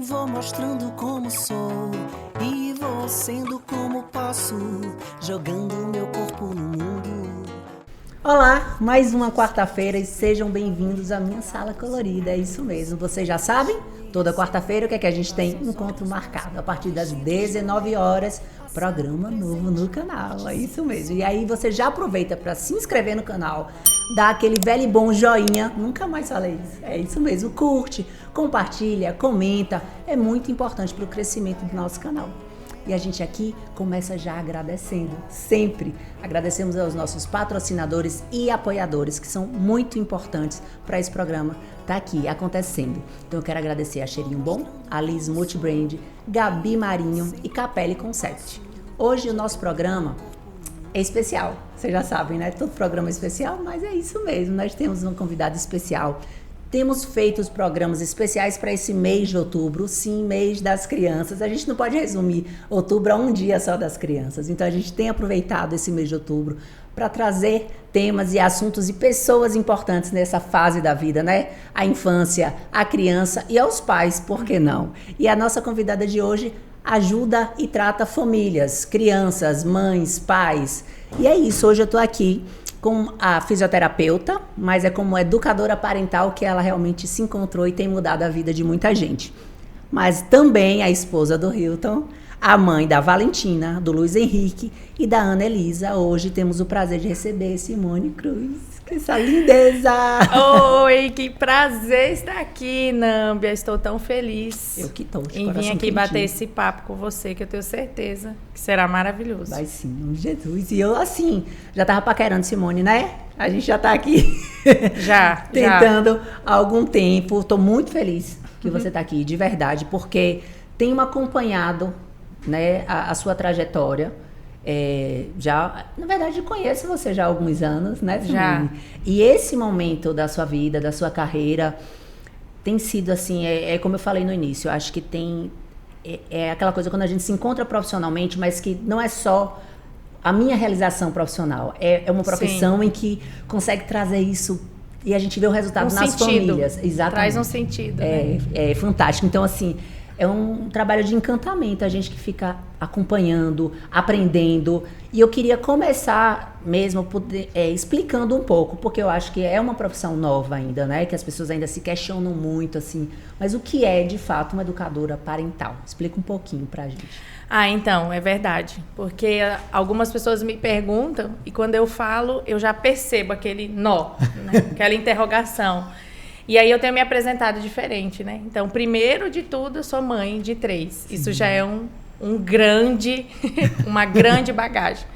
Vou mostrando como sou e vou sendo como posso, jogando meu corpo no mundo. Olá, mais uma quarta-feira e sejam bem-vindos à minha sala colorida, é isso mesmo, vocês já sabem? Toda quarta-feira o que é que a gente tem? Encontro marcado, a partir das 19 horas, programa novo no canal, é isso mesmo. E aí você já aproveita para se inscrever no canal, dar aquele velho e bom joinha, nunca mais falei isso, é isso mesmo, curte, compartilha, comenta, é muito importante para o crescimento do nosso canal. E a gente aqui começa já agradecendo, sempre. Agradecemos aos nossos patrocinadores e apoiadores, que são muito importantes para esse programa estar aqui acontecendo. Então eu quero agradecer a Cheirinho Bom, a Liz Multibrand, Gabi Marinho e Capelli Concept. Hoje o nosso programa é especial, vocês já sabem, né? Todo programa é especial, mas é isso mesmo, nós temos um convidado especial. Temos feito os programas especiais para esse mês de outubro, sim, mês das crianças. A gente não pode resumir outubro a um dia só das crianças. Então, a gente tem aproveitado esse mês de outubro para trazer temas e assuntos e pessoas importantes nessa fase da vida, né? A infância, a criança e aos pais, por que não? E a nossa convidada de hoje ajuda e trata famílias, crianças, mães, pais. E é isso, hoje eu estou aqui com a fisioterapeuta, mas é como educadora parental que ela realmente se encontrou e tem mudado a vida de muita gente. Mas também a esposa do Hilton, a mãe da Valentina, do Luiz Henrique e da Ana Elisa. Hoje temos o prazer de receber Simone Cruz. Que essa lindeza! Oi, que prazer estar aqui, Nâmbia. Estou tão feliz Eu que estou. em vir aqui bater esse papo com você, que eu tenho certeza que será maravilhoso. Vai sim, em Jesus. E eu, assim, já estava paquerando Simone, né? A gente já está aqui tentando há algum tempo. Estou muito feliz que você está aqui, de verdade, porque tenho acompanhado, né, a sua trajetória. Já, na verdade, conheço você já há alguns anos, né, Simone? Já. E esse momento da sua vida, da sua carreira, tem sido assim, como eu falei no início, eu acho que é aquela coisa quando a gente se encontra profissionalmente, mas que não é só a minha realização profissional, é uma profissão Sim. em que consegue trazer isso e a gente vê o resultado nas famílias. Exatamente. Traz um sentido, né? É fantástico. Então, assim, é um trabalho de encantamento, a gente que fica acompanhando, aprendendo. E eu queria começar mesmo explicando um pouco, porque eu acho que é uma profissão nova ainda, né? Que as pessoas ainda se questionam muito, assim. Mas o que é, de fato, uma educadora parental? Explica um pouquinho pra gente. Então, é verdade. Porque algumas pessoas me perguntam e quando eu falo, eu já percebo aquele nó, né? Aquela interrogação. E aí eu tenho me apresentado diferente, né? Então, primeiro de tudo, eu sou mãe de 3. Sim. Isso já é uma grande bagagem.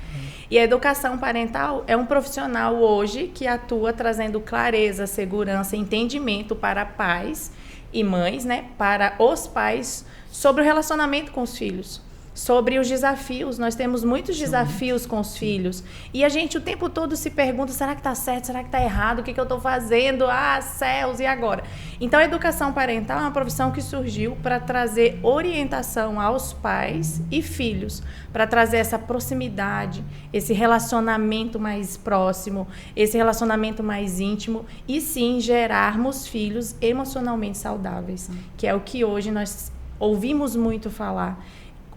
E a educação parental é um profissional hoje que atua trazendo clareza, segurança, entendimento para pais e mães, né? Para os pais sobre o relacionamento com os filhos. Sobre os desafios, nós temos muitos desafios com os filhos e a gente o tempo todo se pergunta, será que está certo, será que está errado, o que eu estou fazendo, céus, e agora? Então a educação parental é uma profissão que surgiu para trazer orientação aos pais e filhos, para trazer essa proximidade, esse relacionamento mais próximo, esse relacionamento mais íntimo e sim gerarmos filhos emocionalmente saudáveis, que é o que hoje nós ouvimos muito falar.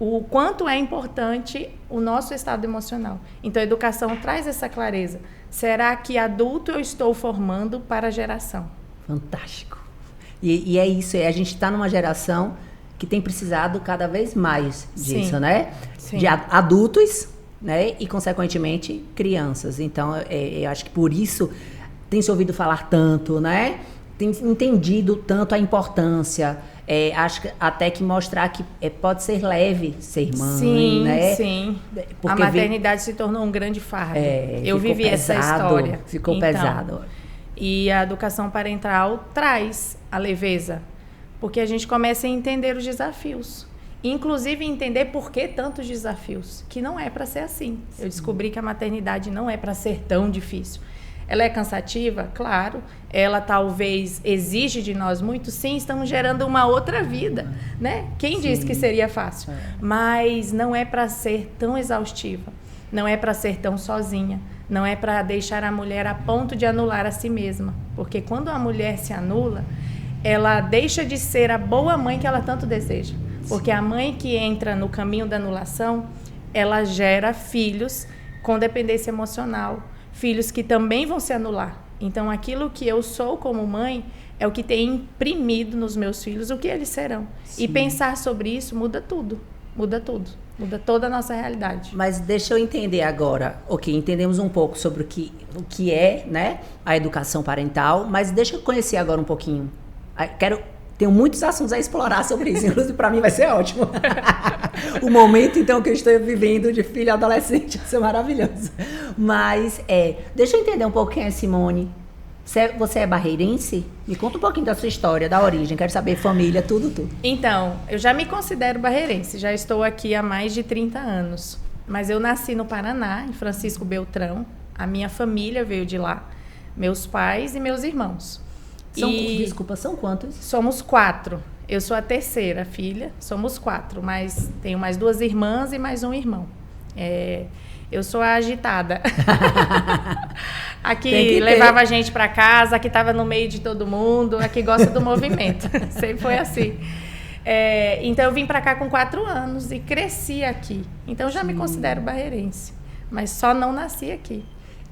O quanto é importante o nosso estado emocional. Então, a educação traz essa clareza. Será que adulto eu estou formando para a geração? Fantástico. E é isso, a gente está numa geração que tem precisado cada vez mais disso, Sim. né? Sim. De adultos, né? E, consequentemente, crianças. Então, eu acho que por isso tem se ouvido falar tanto, né? Tem entendido tanto a importância. Acho que até que mostrar que pode ser leve ser mãe, sim, né? Sim, porque a maternidade se tornou um grande fardo. Eu vivi essa história. Ficou pesado. E a educação parental traz a leveza, porque a gente começa a entender os desafios. Inclusive entender por que tantos desafios, que não é para ser assim. Sim. Eu descobri que a maternidade não é para ser tão difícil. Ela é cansativa? Claro. Ela talvez exige de nós muito? Sim, estamos gerando uma outra vida, né? Quem Sim. disse que seria fácil? Mas não é para ser tão exaustiva. Não é para ser tão sozinha. Não é para deixar a mulher a ponto de anular a si mesma. Porque quando a mulher se anula, ela deixa de ser a boa mãe que ela tanto deseja. Porque a mãe que entra no caminho da anulação, ela gera filhos com dependência emocional, filhos que também vão se anular. Então, aquilo que eu sou como mãe é o que tem imprimido nos meus filhos o que eles serão. Sim. E pensar sobre isso muda tudo, muda tudo. Muda toda a nossa realidade. Mas deixa eu entender agora. Ok, entendemos um pouco sobre o que é, né, a educação parental, mas deixa eu conhecer agora um pouquinho. Tenho muitos assuntos a explorar sobre isso, inclusive para mim vai ser ótimo. O momento, então, que eu estou vivendo de filho adolescente vai ser maravilhoso. Mas, deixa eu entender um pouco quem é Simone. Você é barreirense? Me conta um pouquinho da sua história, da origem. Quero saber família, tudo. Então, eu já me considero barreirense. Já estou aqui há mais de 30 anos. Mas eu nasci no Paraná, em Francisco Beltrão. A minha família veio de lá. Meus pais e meus irmãos. Desculpa, são quantos? Somos 4. Eu sou a terceira filha. Somos 4. Mas tenho mais 2 irmãs e mais um irmão. Eu sou a agitada. A que levava a gente para casa, a que estava no meio de todo mundo, a que gosta do movimento. Sempre foi assim. Então, eu vim para cá com 4 anos e cresci aqui. Então, eu já me considero barreirense. Mas só não nasci aqui.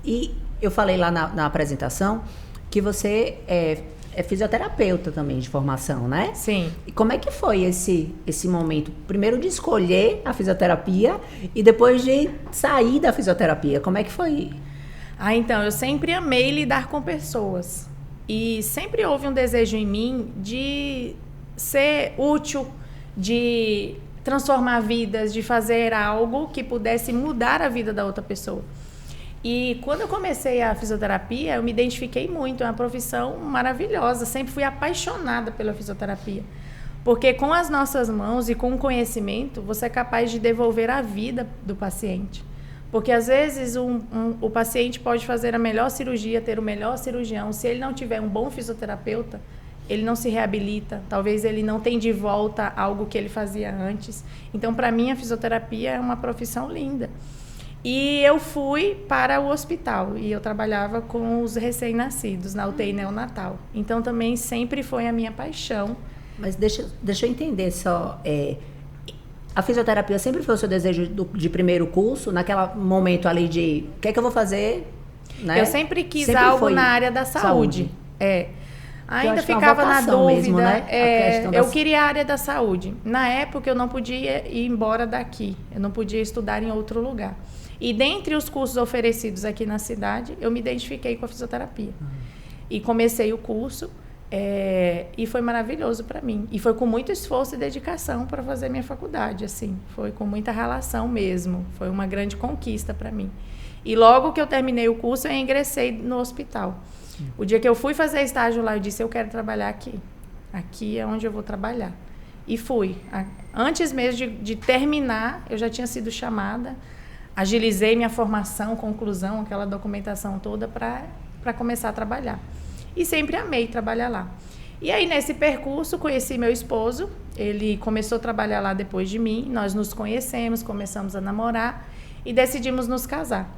E eu falei lá na apresentação que você é fisioterapeuta também de formação, né? Sim. E como é que foi esse momento? Primeiro de escolher a fisioterapia e depois de sair da fisioterapia. Como é que foi? Então, eu sempre amei lidar com pessoas. E sempre houve um desejo em mim de ser útil, de transformar vidas, de fazer algo que pudesse mudar a vida da outra pessoa. E quando eu comecei a fisioterapia, eu me identifiquei muito, é uma profissão maravilhosa, sempre fui apaixonada pela fisioterapia. Porque com as nossas mãos e com o conhecimento, você é capaz de devolver a vida do paciente. Porque às vezes o paciente pode fazer a melhor cirurgia, ter o melhor cirurgião, se ele não tiver um bom fisioterapeuta, ele não se reabilita, talvez ele não tenha de volta algo que ele fazia antes. Então, para mim, a fisioterapia é uma profissão linda. E eu fui para o hospital e eu trabalhava com os recém-nascidos na UTI neonatal. Então também sempre foi a minha paixão. Mas deixa eu entender só. A fisioterapia sempre foi o seu desejo de primeiro curso, naquele momento ali de o que é que eu vou fazer? Né? Eu sempre quis algo na área da saúde. Ainda ficava na dúvida. Mesmo, né? Eu queria a área da saúde. Na época eu não podia ir embora daqui. Eu não podia estudar em outro lugar. E dentre os cursos oferecidos aqui na cidade, eu me identifiquei com a fisioterapia. E comecei o curso e foi maravilhoso para mim. E foi com muito esforço e dedicação para fazer minha faculdade, assim. Foi com muita relação mesmo. Foi uma grande conquista para mim. E logo que eu terminei o curso, eu ingressei no hospital. O dia que eu fui fazer estágio lá, eu disse, eu quero trabalhar aqui. Aqui é onde eu vou trabalhar. E fui. Antes mesmo de terminar, eu já tinha sido chamada. Agilizei minha formação, conclusão, aquela documentação toda para começar a trabalhar. E sempre amei trabalhar lá. E aí, nesse percurso, conheci meu esposo. Ele começou a trabalhar lá depois de mim. Nós nos conhecemos, começamos a namorar e decidimos nos casar.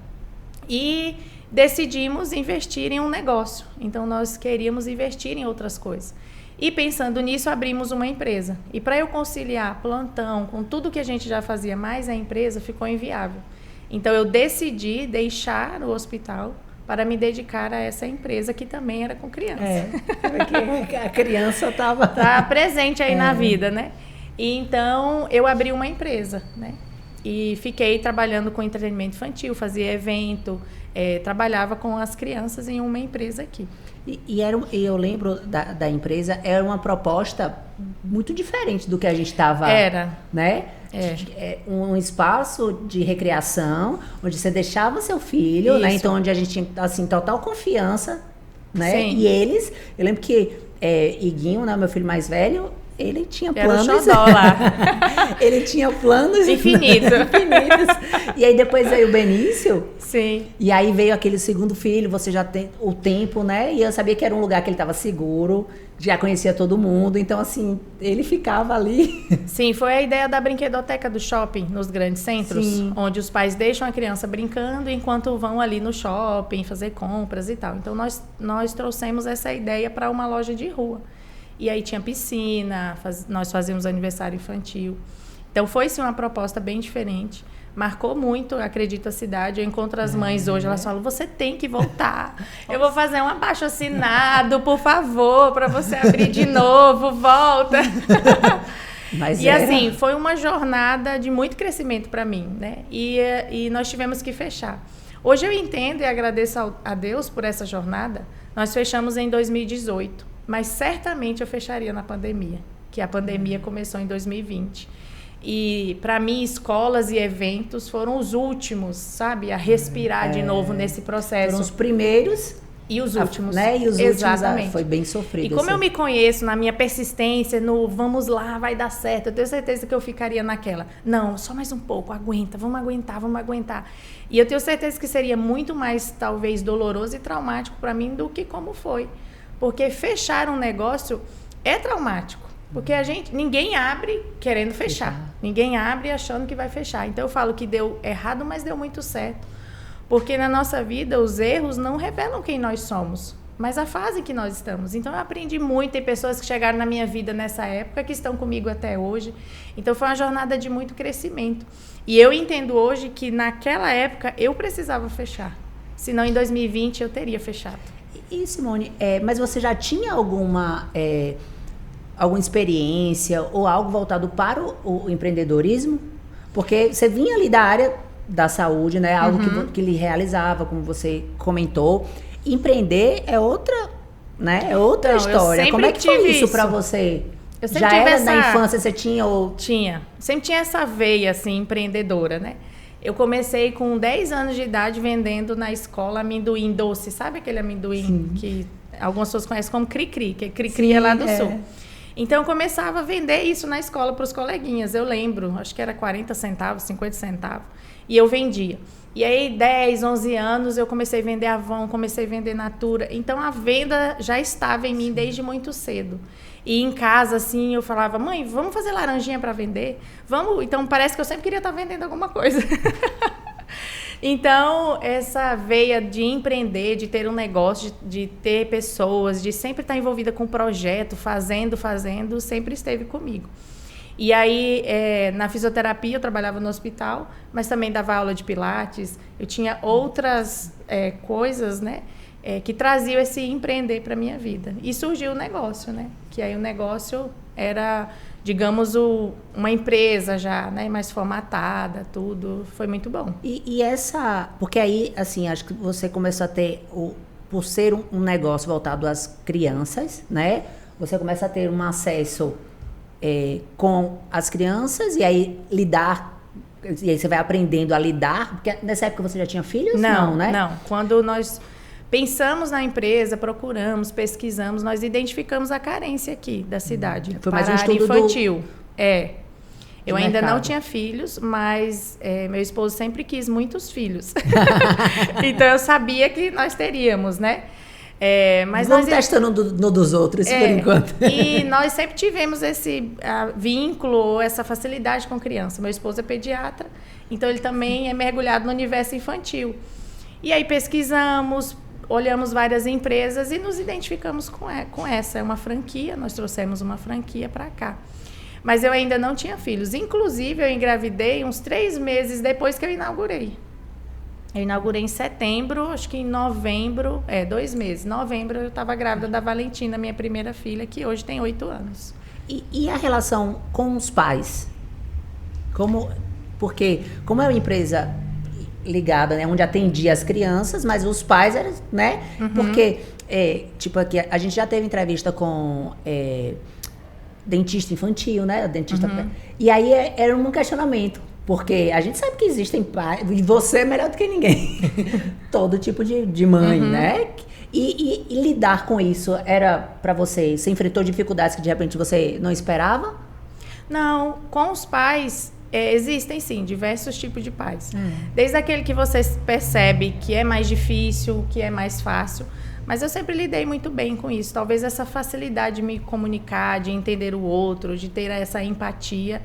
E decidimos investir em um negócio. Então, nós queríamos investir em outras coisas. E pensando nisso, abrimos uma empresa. E para eu conciliar plantão com tudo que a gente já fazia, mais a empresa, ficou inviável. Então, eu decidi deixar o hospital para me dedicar a essa empresa, que também era com criança. Porque a criança estava... Tá presente aí na vida, né? E então, eu abri uma empresa, né? E fiquei trabalhando com entretenimento infantil, fazia evento, trabalhava com as crianças em uma empresa aqui. E eu lembro da empresa, era uma proposta muito diferente do que a gente estava... Era. Né? Um espaço de recreação, onde você deixava seu filho, né? Então, onde a gente tinha, assim, total confiança, né? Sim. E eles... Eu lembro que Iguinho, né, meu filho mais velho, ele tinha planos... Era o xodó lá. Ele tinha planos... Infinitos. E aí, depois veio o Benício. Sim. E aí veio aquele segundo filho, você já tem o tempo, né? E eu sabia que era um lugar que ele estava seguro, já conhecia todo mundo. Então, assim, ele ficava ali. Sim, foi a ideia da brinquedoteca do shopping, nos grandes centros. Sim. Onde os pais deixam a criança brincando enquanto vão ali no shopping fazer compras e tal. Então, nós trouxemos essa ideia para uma loja de rua. E aí tinha piscina, nós fazíamos aniversário infantil. Então foi sim uma proposta bem diferente. Marcou muito, acredito, a cidade. Eu encontro as mães hoje, elas falam, você tem que voltar. Eu vou fazer um abaixo-assinado, por favor, para você abrir de novo, volta. Mas assim, foi uma jornada de muito crescimento para mim, né? E nós tivemos que fechar. Hoje eu entendo e agradeço a Deus por essa jornada. Nós fechamos em 2018, mas certamente eu fecharia na pandemia, que a pandemia começou em 2020. E, para mim, escolas e eventos foram os últimos, sabe? A respirar de novo nesse processo. Foram os primeiros e os últimos. Né? E os Exatamente. últimos foi bem sofrido. E como eu me conheço na minha persistência, no vamos lá, vai dar certo, eu tenho certeza que eu ficaria naquela. Não, só mais um pouco, aguenta, vamos aguentar. E eu tenho certeza que seria muito mais, talvez, doloroso e traumático para mim do que como foi. Porque fechar um negócio é traumático. Porque ninguém abre querendo fechar. Ninguém abre achando que vai fechar. Então eu falo que deu errado, mas deu muito certo. Porque na nossa vida os erros não revelam quem nós somos, mas a fase que nós estamos. Então eu aprendi muito, tem pessoas que chegaram na minha vida nessa época que estão comigo até hoje. Então foi uma jornada de muito crescimento. E eu entendo hoje que naquela época eu precisava fechar. Senão em 2020 eu teria fechado. E Simone, mas você já tinha alguma experiência ou algo voltado para o empreendedorismo? Porque você vinha ali da área da saúde, né? Algo que lhe realizava, como você comentou. Empreender é outra, né? É outra história. Como é que foi isso para você? Eu sempre já era na infância, você tinha ou... Tinha. Sempre tinha essa veia, assim, empreendedora, né? Eu comecei com 10 anos de idade vendendo na escola amendoim doce. Sabe aquele amendoim que algumas pessoas conhecem como cri-cri, que cri-cri é lá do sul. Então, eu começava a vender isso na escola para os coleguinhas. Eu lembro, acho que era 40 centavos, 50 centavos. E eu vendia. E aí, 10, 11 anos, eu comecei a vender Avon, comecei a vender Natura. Então, a venda já estava em mim desde muito cedo. E em casa, assim, eu falava, mãe, vamos fazer laranjinha para vender? Vamos? Então, parece que eu sempre queria estar vendendo alguma coisa. Então, essa veia de empreender, de ter um negócio, de ter pessoas, de sempre estar envolvida com o projeto, fazendo, sempre esteve comigo. E aí, na fisioterapia, eu trabalhava no hospital, mas também dava aula de pilates. Eu tinha outras coisas, né, que traziam esse empreender para a minha vida. E surgiu o negócio, né? Que aí o negócio era, digamos, uma empresa já, né, mais formatada, tudo. Foi muito bom. E essa... Porque aí, assim, acho que você começou a ter... Por ser um negócio voltado às crianças, né? Você começa a ter um acesso... com as crianças e aí lidar, e aí você vai aprendendo a lidar, porque nessa época você já tinha filhos? Não, né? Não, quando nós pensamos na empresa, procuramos, pesquisamos, nós identificamos a carência aqui da cidade. Foi mais um estudo infantil. Eu ainda mercado. não tinha filhos, mas meu esposo sempre quis muitos filhos. Então eu sabia que nós teríamos, né? Mas vamos testando no dos outros, por enquanto. E nós sempre tivemos esse vínculo, essa facilidade com criança. Meu esposo é pediatra, então ele também é mergulhado no universo infantil. E aí pesquisamos, olhamos várias empresas e nos identificamos com essa. É uma franquia, nós trouxemos uma franquia para cá. Mas eu ainda não tinha filhos. Inclusive, eu engravidei uns 3 meses depois que eu inaugurei. Eu inaugurei em setembro, acho que em novembro, 2 meses. Em novembro eu estava grávida da Valentina, minha primeira filha, que hoje tem 8 anos. E a relação com os pais? Porque como é uma empresa ligada, né, onde atendia as crianças, mas os pais eram, né? Porque, tipo aqui, a gente já teve entrevista com dentista infantil, né? Dentista, e aí era um questionamento. Porque a gente sabe que existem pais, e você é melhor do que ninguém, todo tipo de mãe, né? E lidar com isso era para você? Você enfrentou dificuldades que de repente você não esperava? Não, com os pais existem sim diversos tipos de pais. Desde aquele que você percebe que é mais difícil, que é mais fácil. Mas eu sempre lidei muito bem com isso. Talvez essa facilidade de me comunicar, de entender o outro, de ter essa empatia...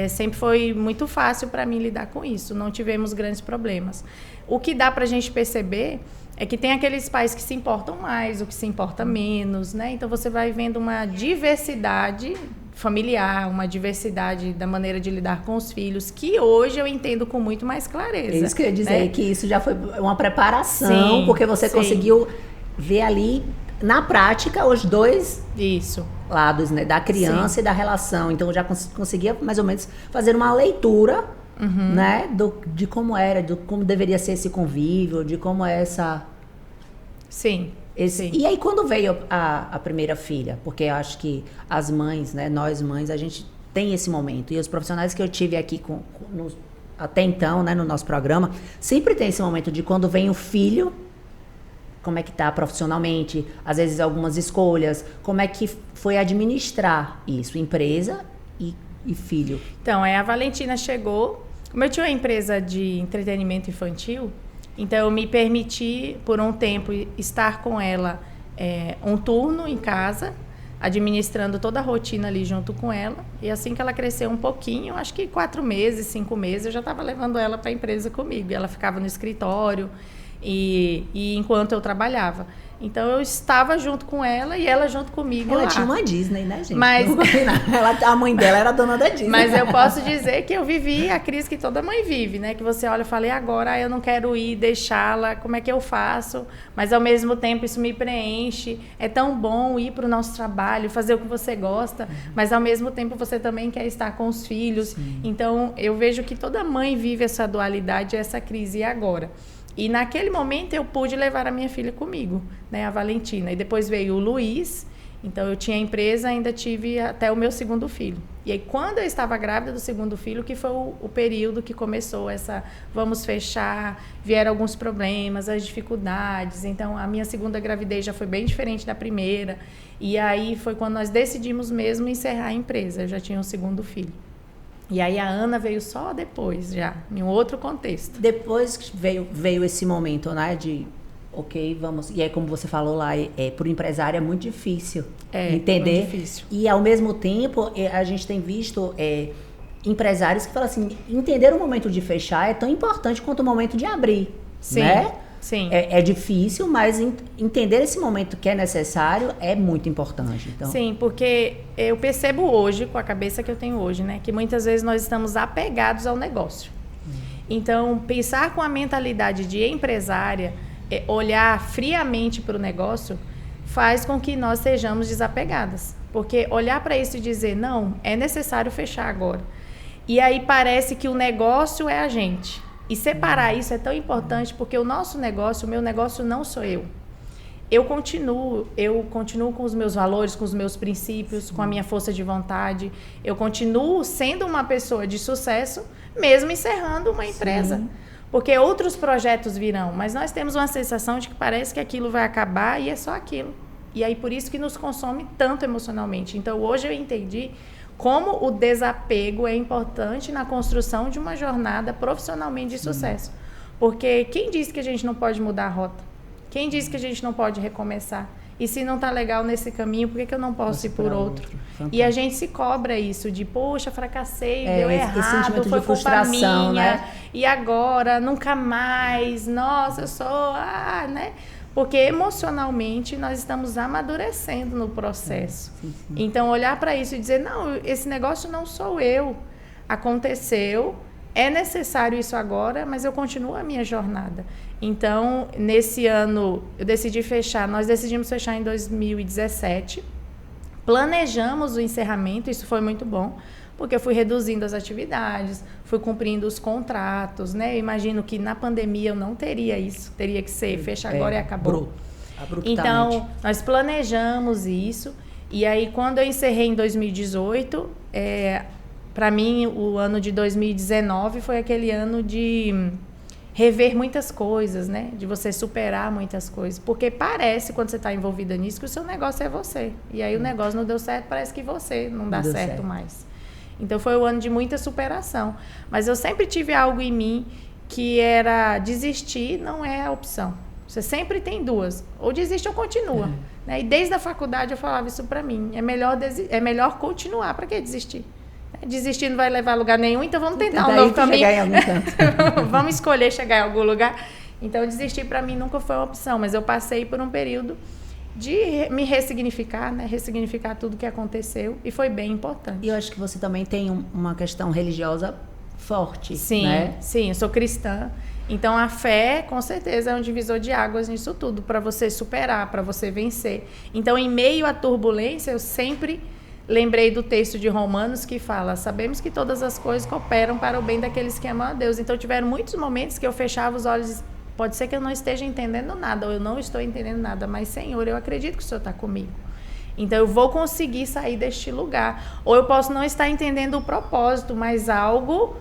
sempre foi muito fácil para mim lidar com isso. Não tivemos grandes problemas. O que dá para a gente perceber é que tem aqueles pais que se importam mais, o que se importa menos, né? Então você vai vendo uma diversidade familiar, uma diversidade da maneira de lidar com os filhos, que hoje eu entendo com muito mais clareza. É isso que eu ia dizer, né? que isso já foi uma preparação, Sim, porque você sim. conseguiu ver ali, na prática, os dois Isso. lados, né? Da criança Sim. e da relação. Então, eu já conseguia, mais ou menos, fazer uma leitura, né? De como era, de como deveria ser esse convívio, de como é essa... Sim. Sim. E aí, quando veio a primeira filha? Porque eu acho que as mães, né? Nós mães, a gente tem esse momento. E os profissionais que eu tive aqui até então, né? No nosso programa, sempre tem esse momento de quando vem o filho, como é que tá profissionalmente, às vezes algumas escolhas, como é que foi administrar isso, empresa e filho. Então, a Valentina chegou, como eu tinha uma empresa de entretenimento infantil, então eu me permiti, por um tempo, estar com ela um turno em casa, administrando toda a rotina ali junto com ela, e assim que ela cresceu um pouquinho, acho que 4 meses, 5 meses, eu já estava levando ela para a empresa comigo, e ela ficava no escritório, e enquanto eu trabalhava. Então eu estava junto com ela e ela junto comigo Ela lá. tinha uma Disney, né, gente? Mas... a mãe dela era dona da Disney. Mas eu posso dizer que eu vivi a crise que toda mãe vive, né? Que você olha e fala, e agora eu não quero ir, deixá-la, como é que eu faço? Mas ao mesmo tempo isso me preenche. É tão bom ir para o nosso trabalho, fazer o que você gosta, mas ao mesmo tempo você também quer estar com os filhos. Sim. Então eu vejo que toda mãe vive essa dualidade, essa crise. E agora? E naquele momento eu pude levar a minha filha comigo, né, a Valentina. E depois veio o Luiz, então eu tinha a empresa, ainda tive até o meu segundo filho. E aí quando eu estava grávida do segundo filho, que foi o período que começou essa, vamos fechar, vieram alguns problemas, as dificuldades. Então a minha segunda gravidez já foi bem diferente da primeira. E aí foi quando nós decidimos mesmo encerrar a empresa, eu já tinha um segundo filho. E aí a Ana veio só depois, já, em um outro contexto. Depois que veio esse momento, né, de, ok, vamos... E aí, como você falou lá, para o empresário é muito difícil entender. Muito difícil. E, ao mesmo tempo, a gente tem visto empresários que falam assim, entender o momento de fechar é tão importante quanto o momento de abrir, Sim. né? Sim. É difícil, mas entender esse momento que é necessário é muito importante. Então. Sim, porque eu percebo hoje, com a cabeça que eu tenho hoje, né, que muitas vezes nós estamos apegados ao negócio. Então, pensar com a mentalidade de empresária, olhar friamente para o negócio, faz com que nós sejamos desapegadas. Porque olhar para isso e dizer, não, é necessário fechar agora. E aí parece que o negócio é a gente. E separar isso é tão importante porque o nosso negócio, o meu negócio não sou eu. Eu continuo com os meus valores, com os meus princípios, com a minha força de vontade. Eu continuo sendo uma pessoa de sucesso, mesmo encerrando uma empresa. Sim. Porque outros projetos virão, mas nós temos uma sensação de que parece que aquilo vai acabar e é só aquilo. E aí por isso que nos consome tanto emocionalmente. Então hoje eu entendi como o desapego é importante na construção de uma jornada profissionalmente de sucesso. Porque quem disse que a gente não pode mudar a rota? Quem disse que a gente não pode recomeçar? E se não está legal nesse caminho, por que eu não posso ir por outro? E a gente se cobra isso de, poxa, fracassei, deu errado, foi culpa minha, né? E agora, nunca mais, nossa, eu sou, né? Porque emocionalmente nós estamos amadurecendo no processo. Sim. Então, olhar para isso e dizer, não, esse negócio não sou eu. Aconteceu, é necessário isso agora, mas eu continuo a minha jornada. Então, nesse ano, nós decidimos fechar em 2017. Planejamos o encerramento, isso foi muito bom, porque eu fui reduzindo as atividades, fui cumprindo os contratos, né? Eu imagino que na pandemia eu não teria isso, teria que ser fecha agora e acabou. Então, nós planejamos isso, e aí quando eu encerrei em 2018, para mim o ano de 2019 foi aquele ano de rever muitas coisas, né? De você superar muitas coisas, porque parece, quando você está envolvida nisso, que o seu negócio é você, e aí o negócio não deu certo, parece que você não dá certo mais. Então, foi um ano de muita superação. Mas eu sempre tive algo em mim que era desistir não é a opção. Você sempre tem duas. Ou desiste ou continua. Né? E desde a faculdade eu falava isso para mim. É melhor continuar. Para que desistir? Desistir não vai levar a lugar nenhum, então vamos tentar um novo caminho. Chegar em algum canto. Vamos escolher chegar em algum lugar. Então, desistir para mim nunca foi uma opção, mas eu passei por um período de me ressignificar, né? Ressignificar tudo que aconteceu, e foi bem importante. E eu acho que você também tem uma questão religiosa forte, sim, né? Sim, eu sou cristã. Então, a fé, com certeza, é um divisor de águas nisso tudo, para você superar, para você vencer. Então, em meio à turbulência, eu sempre lembrei do texto de Romanos que fala: sabemos que todas as coisas cooperam para o bem daqueles que amam a Deus. Então, tiveram muitos momentos que eu fechava os olhos. Pode ser que eu não esteja entendendo nada, ou eu não estou entendendo nada, mas, Senhor, eu acredito que o Senhor está comigo. Então, eu vou conseguir sair deste lugar. Ou eu posso não estar entendendo o propósito, mas algo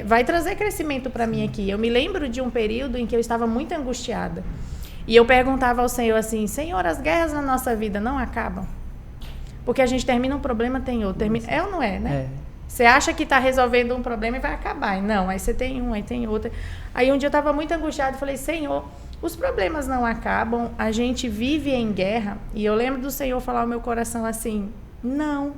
vai trazer crescimento para mim aqui. Eu me lembro de um período em que eu estava muito angustiada. E eu perguntava ao Senhor assim: Senhor, as guerras na nossa vida não acabam? Porque a gente termina um problema, tem outro. É ou não é, né? Você acha que está resolvendo um problema e vai acabar. Não, aí você tem um, aí tem outro. Aí um dia eu estava muito angustiada e falei: Senhor, os problemas não acabam, a gente vive em guerra. E eu lembro do Senhor falar ao meu coração assim: não.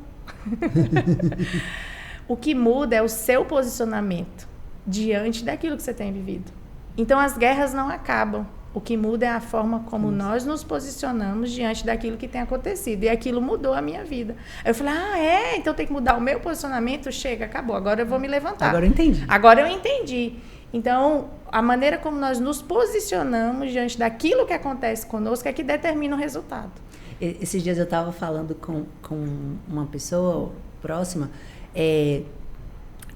O que muda é o seu posicionamento diante daquilo que você tem vivido. Então, as guerras não acabam. O que muda é a forma como nós nos posicionamos diante daquilo que tem acontecido. E aquilo mudou a minha vida. Aí eu falei: então tem que mudar o meu posicionamento? Chega, acabou. Agora eu vou me levantar. Agora eu entendi. Agora eu entendi. Então, a maneira como nós nos posicionamos diante daquilo que acontece conosco é que determina o resultado. Esses dias eu estava falando com uma pessoa próxima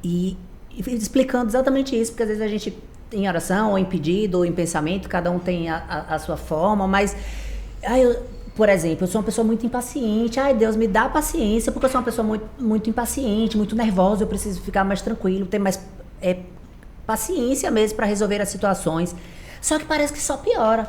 e explicando exatamente isso, porque às vezes a gente, em oração, ou em pedido, ou em pensamento, cada um tem a sua forma, mas por exemplo, eu sou uma pessoa muito impaciente. Deus, me dá paciência, porque eu sou uma pessoa muito, muito impaciente, muito nervosa, eu preciso ficar mais tranquilo, ter mais paciência mesmo para resolver as situações. Só que parece que só piora.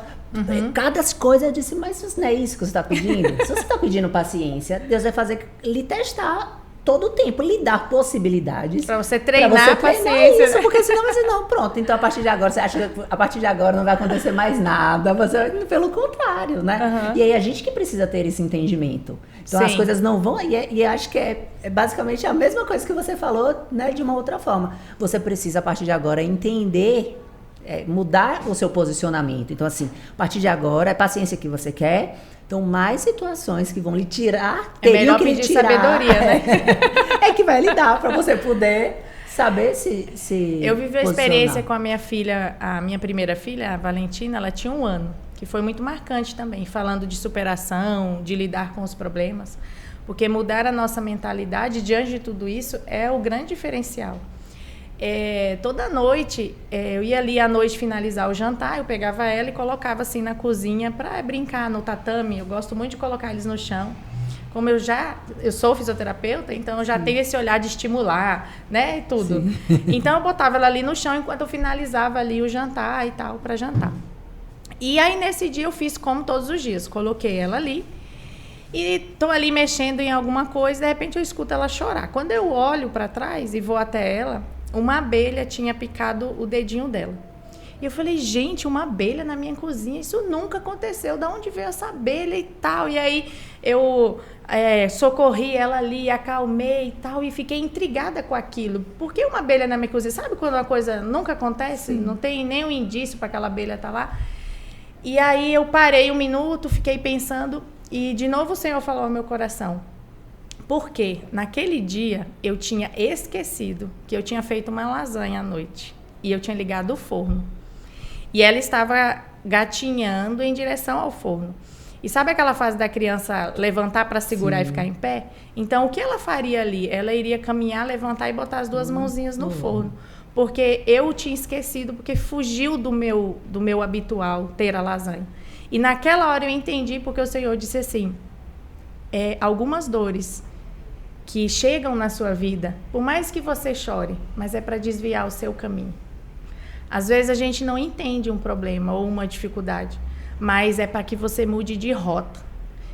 Cada coisa eu disse: mas não é isso que você está pedindo? Se você está pedindo paciência, Deus vai fazer lhe testar todo o tempo, lhe dar possibilidades. Para você treinar a paciência. Isso, porque senão você não, pronto. Então, a partir de agora, você acha que a partir de agora não vai acontecer mais nada. Pelo contrário, né? E aí a gente que precisa ter esse entendimento. Então, as coisas não vão... E acho que é basicamente a mesma coisa que você falou, né, de uma outra forma. Você precisa, a partir de agora, entender... mudar o seu posicionamento. Então, assim, a partir de agora, é paciência que você quer. Então, mais situações que vão lhe tirar, teriam que lhe tirar. Sabedoria, né? Que vai lhe dar para você poder saber se Eu vivi a experiência com a minha filha, a minha primeira filha, a Valentina, ela tinha 1 ano, que foi muito marcante também, falando de superação, de lidar com os problemas, porque mudar a nossa mentalidade diante de tudo isso é o grande diferencial. Toda noite, eu ia ali à noite finalizar o jantar, eu pegava ela e colocava assim na cozinha para brincar no tatame. Eu gosto muito de colocar eles no chão. Como eu sou fisioterapeuta, então eu já tenho esse olhar de estimular, né, e tudo. Sim. Então eu botava ela ali no chão enquanto eu finalizava ali o jantar e tal, para jantar. E aí nesse dia eu fiz como todos os dias, coloquei ela ali e tô ali mexendo em alguma coisa, de repente eu escuto ela chorar. Quando eu olho para trás e vou até ela, uma abelha tinha picado o dedinho dela. E eu falei: gente, uma abelha na minha cozinha, isso nunca aconteceu, de onde veio essa abelha e tal? E aí eu socorri ela ali, acalmei e tal, e fiquei intrigada com aquilo. Por que uma abelha na minha cozinha? Sabe quando uma coisa nunca acontece? Sim. Não tem nenhum indício para aquela abelha estar lá? E aí eu parei 1 minuto, fiquei pensando, e de novo o Senhor falou ao meu coração: porque naquele dia eu tinha esquecido que eu tinha feito uma lasanha à noite e eu tinha ligado o forno. E ela estava gatinhando em direção ao forno. E sabe aquela fase da criança levantar para segurar, sim, e ficar em pé? Então, o que ela faria ali? Ela iria caminhar, levantar e botar as 2 mãozinhas no forno. Porque eu tinha esquecido, porque fugiu do meu habitual ter a lasanha. E naquela hora eu entendi, porque o Senhor disse assim: algumas dores que chegam na sua vida, por mais que você chore, mas é para desviar o seu caminho. Às vezes a gente não entende um problema ou uma dificuldade, mas é para que você mude de rota.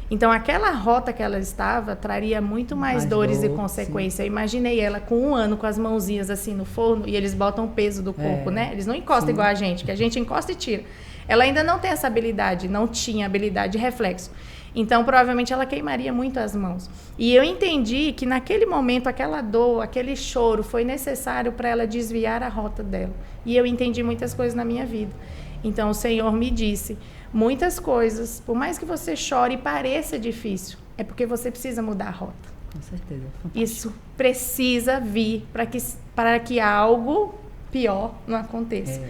Então, aquela rota que ela estava traria muito mais dores e consequências. Sim. Eu imaginei ela com 1 ano, com as mãozinhas assim no forno, e eles botam o peso do corpo, né? Eles não encostam, sim, igual a gente, que a gente encosta e tira. Ela ainda não tem essa habilidade, não tinha habilidade de reflexo. Então, provavelmente, ela queimaria muito as mãos. E eu entendi que, naquele momento, aquela dor, aquele choro, foi necessário para ela desviar a rota dela. E eu entendi muitas coisas na minha vida. Então, o Senhor me disse, muitas coisas, por mais que você chore e pareça difícil, é porque você precisa mudar a rota. Com certeza. Fantástico. Isso precisa vir para que algo pior não aconteça.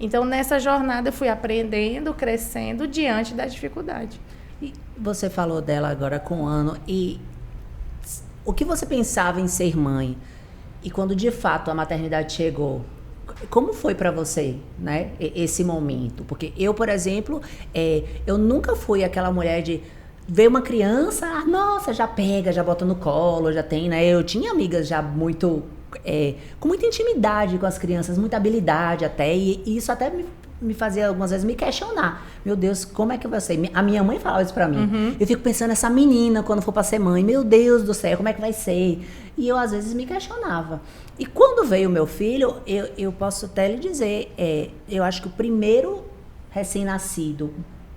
Então, nessa jornada, eu fui aprendendo, crescendo diante da dificuldade. E você falou dela agora com 1 ano. E o que você pensava em ser mãe? E quando, de fato, a maternidade chegou, como foi para você, né, esse momento? Porque eu, por exemplo, eu nunca fui aquela mulher de ver uma criança, nossa, já pega, já bota no colo, já tem, né? Eu tinha amigas já muito... com muita intimidade com as crianças, muita habilidade até, e isso até me fazia algumas vezes me questionar. Meu Deus, como é que vai ser? A minha mãe falava isso pra mim. Eu fico pensando, essa menina, quando for pra ser mãe, meu Deus do céu, como é que vai ser? E eu, às vezes, me questionava. E quando veio o meu filho, eu posso até lhe dizer, eu acho que o primeiro recém-nascido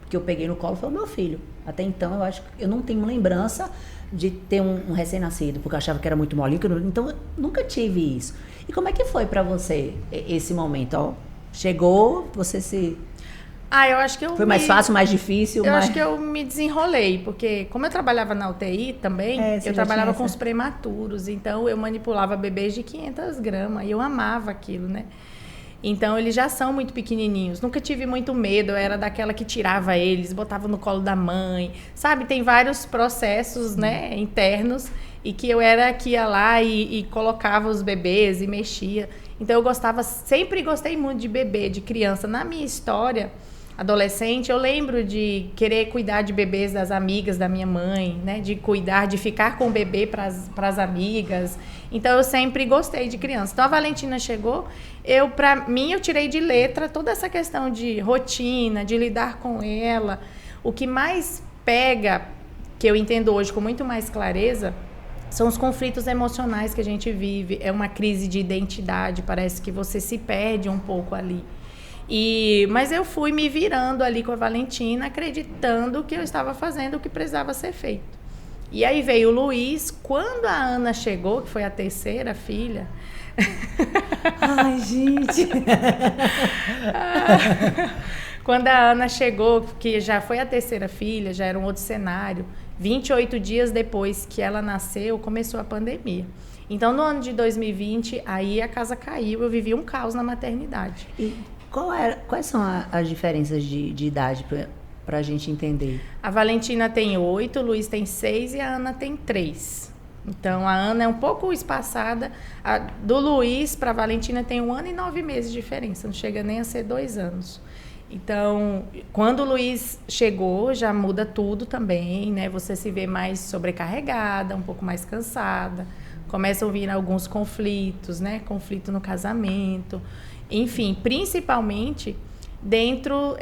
que eu peguei no colo foi o meu filho. Até então, eu acho que eu não tenho lembrança de ter um recém-nascido, porque eu achava que era muito molinho, então eu nunca tive isso. E como é que foi pra você esse momento? Ó, chegou, você se... eu acho que foi mais fácil, mais difícil? Acho que eu me desenrolei, porque como eu trabalhava na UTI também, eu trabalhava com os prematuros, então eu manipulava bebês de 500 gramas, e eu amava aquilo, né? Então, eles já são muito pequenininhos. Nunca tive muito medo. Eu era daquela que tirava eles, botava no colo da mãe. Sabe, tem vários processos, né, internos. E que eu era que ia lá e colocava os bebês e mexia. Então, eu sempre gostei muito de bebê, de criança. Na minha história adolescente, eu lembro de querer cuidar de bebês das amigas da minha mãe, né? De cuidar, de ficar com o bebê para as amigas. Então, eu sempre gostei de criança. Então, a Valentina chegou, para mim, eu tirei de letra toda essa questão de rotina, de lidar com ela. O que mais pega, que eu entendo hoje com muito mais clareza, são os conflitos emocionais que a gente vive. É uma crise de identidade, parece que você se perde um pouco ali. Mas eu fui me virando ali com a Valentina, acreditando que eu estava fazendo o que precisava ser feito. E aí veio o Luiz. Quando a Ana chegou, que foi a terceira filha... Ai, gente! Quando a Ana chegou, que já foi a terceira filha, já era um outro cenário, 28 dias depois que ela nasceu, começou a pandemia. Então, no ano de 2020, aí a casa caiu, eu vivi um caos na maternidade. E quais são as diferenças de idade para a gente entender? A Valentina tem 8, o Luiz tem 6 e a Ana tem 3. Então, a Ana é um pouco espaçada. Do Luiz para a Valentina tem 1 ano e 9 meses de diferença, não chega nem a ser 2 anos. Então, quando o Luiz chegou, já muda tudo também, né? Você se vê mais sobrecarregada, um pouco mais cansada. Começam a vir alguns conflitos, né? Conflito no casamento. Enfim, principalmente dentro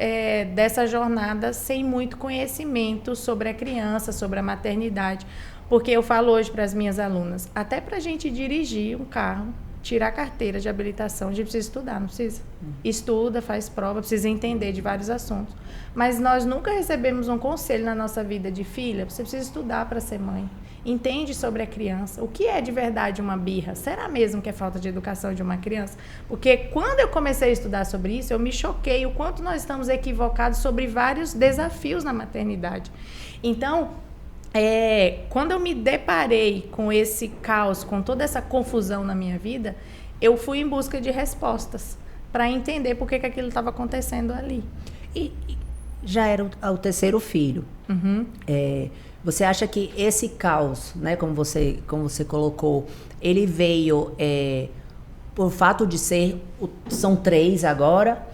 dessa jornada sem muito conhecimento sobre a criança, sobre a maternidade. Porque eu falo hoje para as minhas alunas, até para a gente dirigir um carro, tirar a carteira de habilitação, a gente precisa estudar, não precisa? Estuda, faz prova, precisa entender de vários assuntos. Mas nós nunca recebemos um conselho na nossa vida de filha, você precisa estudar para ser mãe. Entende sobre a criança. O que é de verdade uma birra? Será mesmo que é falta de educação de uma criança? Porque quando eu comecei a estudar sobre isso, eu me choquei o quanto nós estamos equivocados sobre vários desafios na maternidade. Então, quando eu me deparei com esse caos, com toda essa confusão na minha vida, eu fui em busca de respostas para entender por que aquilo estava acontecendo ali. E já era o terceiro filho. Uhum. Você acha que esse caos, né, como você colocou, ele veio por fato de são 3 agora,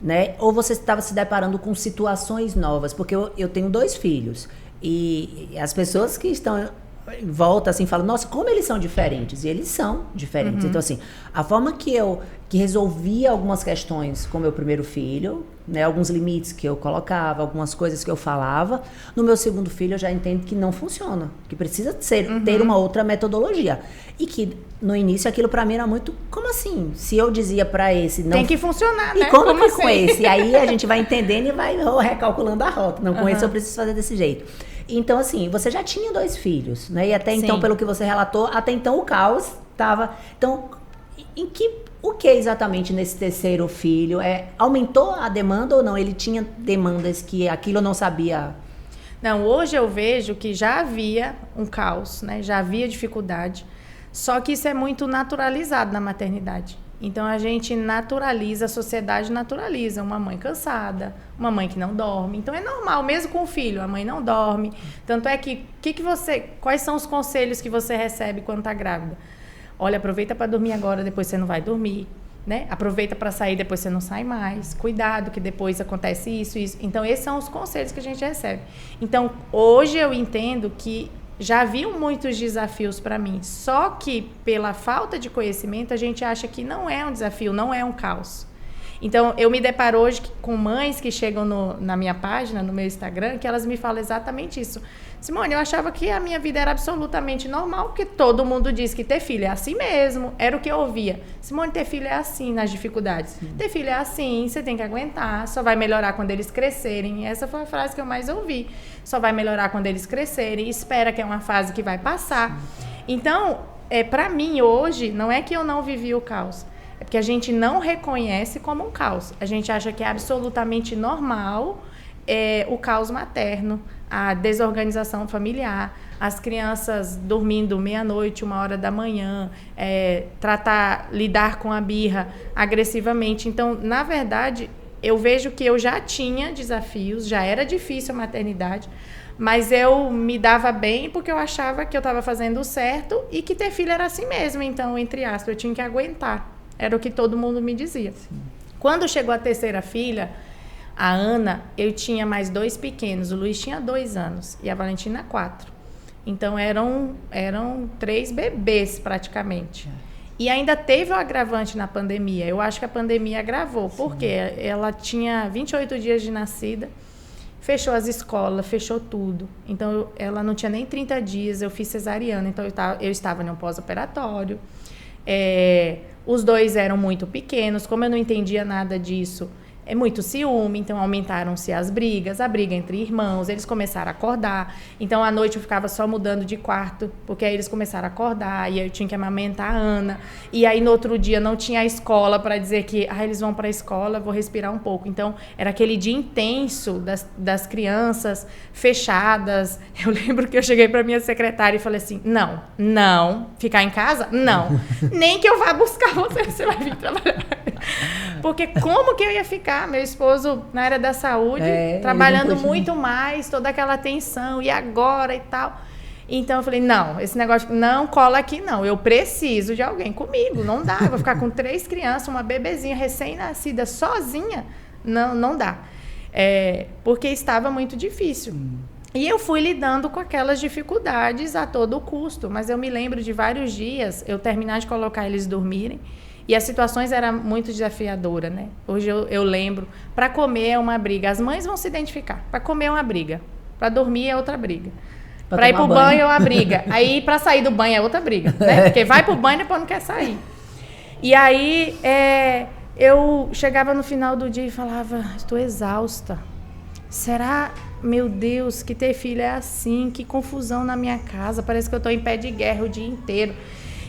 né? Ou você estava se deparando com situações novas? Porque eu tenho 2 filhos. E as pessoas que estão em volta, assim, falam, nossa, como eles são diferentes. E eles são diferentes. Então, assim, a forma que resolvia algumas questões com meu primeiro filho, né, alguns limites que eu colocava, algumas coisas que eu falava, no meu segundo filho eu já entendo que não funciona. Que precisa ter uma outra metodologia. E que, no início, aquilo pra mim era muito, como assim? Se eu dizia pra esse... não tem que funcionar, né? E como que assim? Com esse? E aí a gente vai entendendo e vai recalculando a rota. Não, com esse eu preciso fazer desse jeito. Então, assim, você já tinha 2 filhos, né? E até então, Sim. pelo que você relatou, até então o caos estava... Então, o que exatamente nesse terceiro filho? Aumentou a demanda ou não? Ele tinha demandas que aquilo eu não sabia... Não, hoje eu vejo que já havia um caos, né? Já havia dificuldade, só que isso é muito naturalizado na maternidade. Então a gente naturaliza, a sociedade naturaliza uma mãe cansada, uma mãe que não dorme. Então é normal, mesmo com o filho, a mãe não dorme. Tanto é que quais são os conselhos que você recebe quando está grávida? Olha, aproveita para dormir agora, depois você não vai dormir. Né? Aproveita para sair, depois você não sai mais. Cuidado, que depois acontece isso. Então, esses são os conselhos que a gente recebe. Então, hoje eu entendo que já haviam muitos desafios para mim. Só que, pela falta de conhecimento, a gente acha que não é um desafio, não é um caos. Então, eu me deparo hoje com mães que chegam na minha página, no meu Instagram, que elas me falam exatamente isso. Simone, eu achava que a minha vida era absolutamente normal, porque todo mundo diz que ter filho é assim mesmo. Era o que eu ouvia. Simone, ter filho é assim nas dificuldades. Sim. Ter filho é assim, você tem que aguentar, só vai melhorar quando eles crescerem. Essa foi a frase que eu mais ouvi. Só vai melhorar quando eles crescerem, espera que é uma fase que vai passar. Sim. Então, para mim hoje, não é que eu não vivi o caos. É porque a gente não reconhece como um caos. A gente acha que é absolutamente normal o caos materno, a desorganização familiar, as crianças dormindo meia-noite, 1h da manhã, lidar com a birra agressivamente. Então, na verdade, eu vejo que eu já tinha desafios, já era difícil a maternidade, mas eu me dava bem porque eu achava que eu estava fazendo o certo e que ter filho era assim mesmo. Então, entre aspas, eu tinha que aguentar. Era o que todo mundo me dizia. Sim. Quando chegou a terceira filha, a Ana, eu tinha mais 2 pequenos. O Luiz tinha 2 anos e a Valentina 4. Então, eram 3 bebês praticamente. E ainda teve o agravante na pandemia. Eu acho que a pandemia agravou. Sim. Porque ela tinha 28 dias de nascida, fechou as escolas, fechou tudo. Então, ela não tinha nem 30 dias, eu fiz cesariana. Então, eu estava em um pós-operatório. Os 2 eram muito pequenos, como eu não entendia nada disso, muito ciúme, então aumentaram-se as brigas, a briga entre irmãos, eles começaram a acordar, então à noite eu ficava só mudando de quarto, porque aí eles começaram a acordar, e aí eu tinha que amamentar a Ana, e aí no outro dia não tinha a escola para dizer que eles vão para a escola, vou respirar um pouco, então era aquele dia intenso das crianças fechadas. Eu lembro que eu cheguei para minha secretária e falei assim, não, ficar em casa? Não, nem que eu vá buscar você vai vir trabalhar, porque como que eu ia ficar? Meu esposo na área da saúde, trabalhando muito mais, toda aquela tensão, e agora e tal. Então eu falei, não, esse negócio não cola aqui não, eu preciso de alguém comigo, não dá, eu vou ficar com 3 crianças, uma bebezinha recém-nascida, sozinha, não dá. Porque estava muito difícil. E eu fui lidando com aquelas dificuldades a todo custo, mas eu me lembro de vários dias, eu terminar de colocar eles dormirem, e as situações eram muito desafiadoras, né? Hoje eu lembro, para comer é uma briga. As mães vão se identificar. Para comer é uma briga. Para dormir é outra briga. Para ir pro banho é uma briga. Aí para sair do banho é outra briga, né? Porque vai pro banho e depois não quer sair. E aí eu chegava no final do dia e falava, estou exausta. Será, meu Deus, que ter filho é assim? Que confusão na minha casa. Parece que eu estou em pé de guerra o dia inteiro.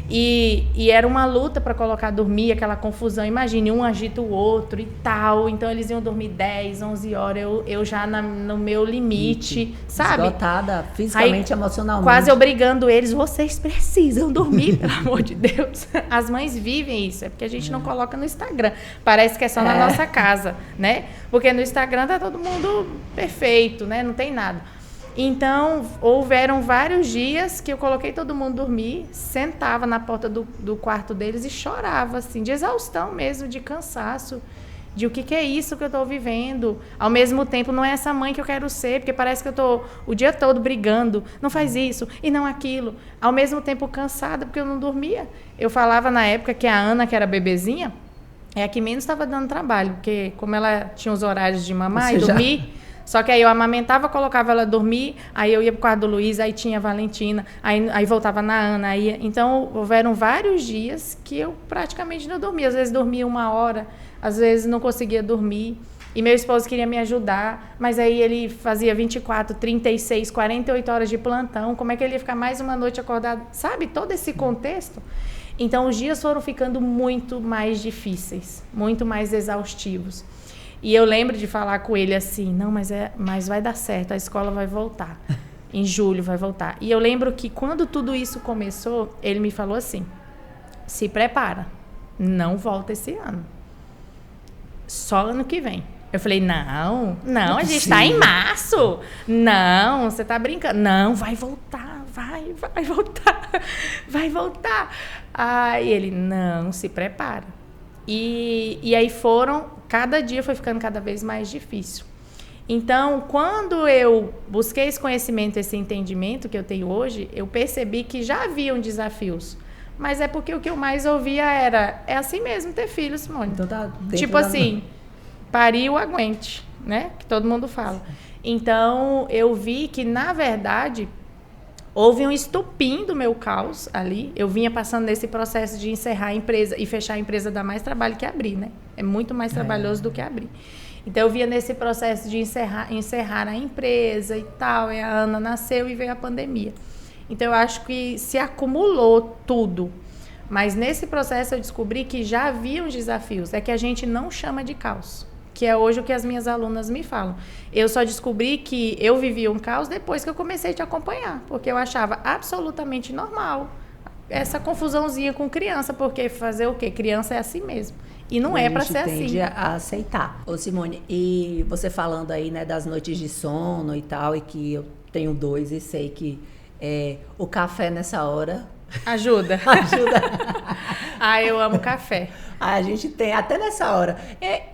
E era uma luta para colocar dormir, aquela confusão. Imagine, um agita o outro e tal. Então, eles iam dormir 10, 11 horas. Eu já no meu limite, sabe? Esgotada, fisicamente, emocionalmente. Quase obrigando eles. Vocês precisam dormir, pelo amor de Deus. As mães vivem isso. É porque a gente não coloca no Instagram. Parece que é só na nossa casa, né? Porque no Instagram tá todo mundo perfeito, né? Não tem nada. Então, houveram vários dias que eu coloquei todo mundo dormir, sentava na porta do quarto deles e chorava, assim, de exaustão mesmo, de cansaço, de o que é isso que eu estou vivendo. Ao mesmo tempo, não é essa mãe que eu quero ser, porque parece que eu estou o dia todo brigando, não faz isso e não aquilo. Ao mesmo tempo, cansada, porque eu não dormia. Eu falava na época que a Ana, que era bebezinha, é a que menos estava dando trabalho, porque como ela tinha os horários de mamar e dormir... Só que aí eu amamentava, colocava ela dormir, aí eu ia pro quarto do Luiz, aí tinha a Valentina, aí voltava na Ana. Então, houveram vários dias que eu praticamente não dormia. Às vezes dormia 1 hora, às vezes não conseguia dormir. E meu esposo queria me ajudar, mas aí ele fazia 24, 36, 48 horas de plantão. Como é que ele ia ficar mais uma noite acordado? Sabe, todo esse contexto. Então, os dias foram ficando muito mais difíceis, muito mais exaustivos. E eu lembro de falar com ele assim, não, mas vai dar certo, a escola vai voltar. Em julho vai voltar. E eu lembro que quando tudo isso começou, ele me falou assim, se prepara, não volta esse ano. Só ano que vem. Eu falei, não, a gente está em março. Não, você está brincando. Não, vai voltar, vai voltar. Aí ele, não, se prepara. E aí cada dia foi ficando cada vez mais difícil. Então, quando eu busquei esse conhecimento, esse entendimento que eu tenho hoje, eu percebi que já haviam desafios. Mas é porque o que eu mais ouvia é assim mesmo ter filho, Simone. Então tá tipo assim, pariu, aguente, né? Que todo mundo fala. Então, eu vi que, na verdade, houve um estupim do meu caos ali. Eu vinha passando nesse processo de encerrar a empresa e fechar a empresa dá mais trabalho que abrir, né? É muito mais trabalhoso do que abrir. Então, eu via nesse processo de encerrar a empresa e tal. E a Ana nasceu e veio a pandemia. Então, eu acho que se acumulou tudo. Mas nesse processo eu descobri que já havia uns desafios. É que a gente não chama de caos. Que é hoje o que as minhas alunas me falam. Eu só descobri que eu vivia um caos depois que eu comecei a te acompanhar. Porque eu achava absolutamente normal essa confusãozinha com criança. Porque fazer o quê? Criança é assim mesmo. E não é para ser assim. A gente tende a aceitar. Ô Simone, e você falando aí, né, das noites de sono e tal, e que eu tenho 2 e sei que o café nessa hora... Ajuda. Eu amo café. A gente tem, até nessa hora.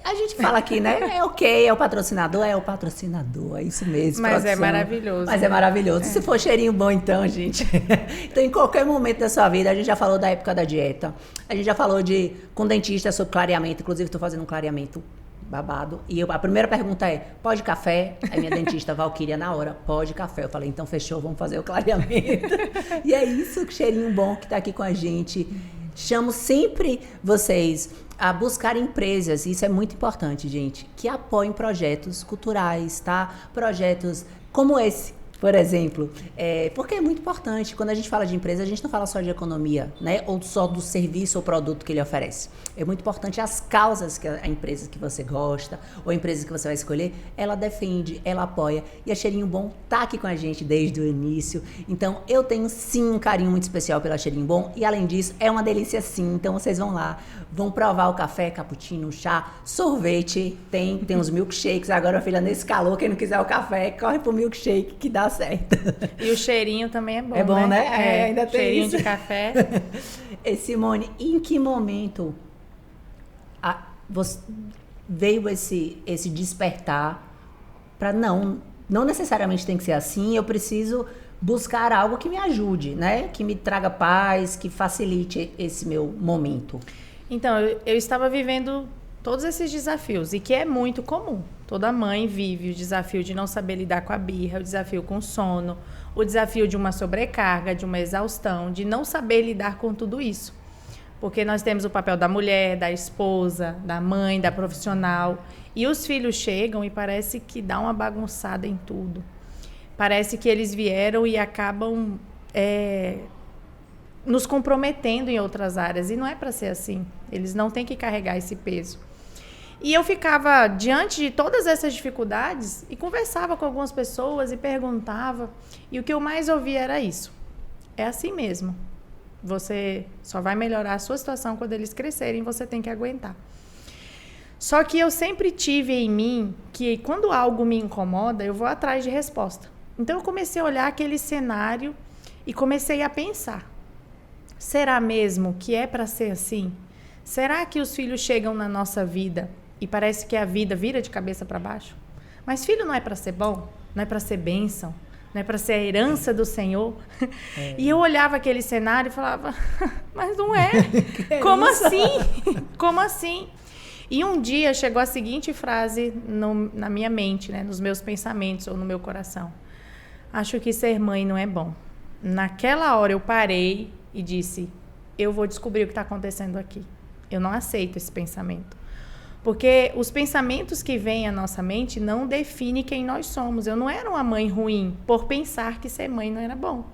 A gente fala aqui, né? É o patrocinador, é isso mesmo. Mas produção. É maravilhoso. Mas é maravilhoso. Se for cheirinho bom, então, gente. Então, em qualquer momento da sua vida, a gente já falou da época da dieta. A gente já falou com dentista sobre clareamento. Inclusive, estou fazendo um clareamento babado. E a primeira pergunta é, pode café? Aí minha dentista, Valquíria, na hora, pode café. Eu falei, então fechou, vamos fazer o clareamento. E é isso, que cheirinho bom que está aqui com a gente. Chamo sempre vocês a buscar empresas, isso é muito importante, gente, que apoiem projetos culturais, tá? Projetos como esse, por exemplo, porque é muito importante. Quando a gente fala de empresa, a gente não fala só de economia, né? Ou só do serviço ou produto que ele oferece. É muito importante as causas que a empresa que você gosta, ou a empresa que você vai escolher, ela defende, ela apoia. E a Cheirinho Bom tá aqui com a gente desde o início. Então, eu tenho sim um carinho muito especial pela Cheirinho Bom. E além disso, é uma delícia sim. Então, vocês vão lá, vão provar o café, cappuccino, chá, sorvete. Tem os milkshakes. Agora, filha, nesse calor, quem não quiser o café, corre pro milkshake que dá certo. E o cheirinho também é bom, é bom, né? Ainda tem cheirinho isso. De café. Simone, em que momento veio esse despertar para não necessariamente tem que ser assim, eu preciso buscar algo que me ajude, né? Que me traga paz, que facilite esse meu momento. Então, eu estava vivendo todos esses desafios, e que é muito comum. Toda mãe vive o desafio de não saber lidar com a birra, o desafio com o sono, o desafio de uma sobrecarga, de uma exaustão, de não saber lidar com tudo isso. Porque nós temos o papel da mulher, da esposa, da mãe, da profissional, e os filhos chegam e parece que dá uma bagunçada em tudo. Parece que eles vieram e acabam nos comprometendo em outras áreas, e não é para ser assim. Eles não têm que carregar esse peso. E eu ficava diante de todas essas dificuldades e conversava com algumas pessoas e perguntava, e o que eu mais ouvia era isso. É assim mesmo. Você só vai melhorar a sua situação quando eles crescerem, você tem que aguentar. Só que eu sempre tive em mim que quando algo me incomoda, eu vou atrás de resposta. Então eu comecei a olhar aquele cenário e comecei a pensar. Será mesmo que é para ser assim? Será que os filhos chegam na nossa vida e parece que a vida vira de cabeça para baixo? Mas filho não é para ser bom? Não é para ser bênção? Não é para ser a herança do Senhor? E eu olhava aquele cenário e falava, mas não é. Como assim? Como assim? E um dia chegou a seguinte frase na minha mente, né, nos meus pensamentos ou no meu coração. Acho que ser mãe não é bom. Naquela hora eu parei e disse, eu vou descobrir o que está acontecendo aqui. Eu não aceito esse pensamento. Porque os pensamentos que vêm à nossa mente não definem quem nós somos. Eu não era uma mãe ruim por pensar que ser mãe não era bom.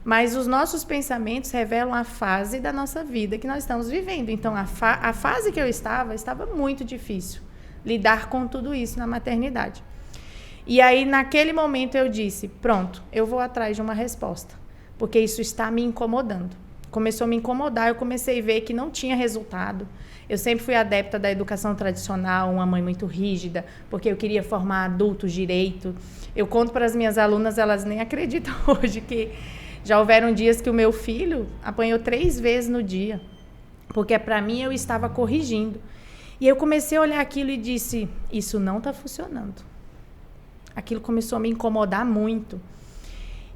Mas os nossos pensamentos revelam a fase da nossa vida que nós estamos vivendo. Então, a fase que eu estava muito difícil lidar com tudo isso na maternidade. E aí, naquele momento, eu disse, pronto, eu vou atrás de uma resposta, porque isso está me incomodando. Começou a me incomodar, eu comecei a ver que não tinha resultado. Eu sempre fui adepta da educação tradicional, uma mãe muito rígida, porque eu queria formar adultos direito. Eu conto para as minhas alunas, elas nem acreditam hoje que já houveram dias que o meu filho apanhou 3 vezes no dia, porque para mim eu estava corrigindo. E eu comecei a olhar aquilo e disse, isso não está funcionando. Aquilo começou a me incomodar muito.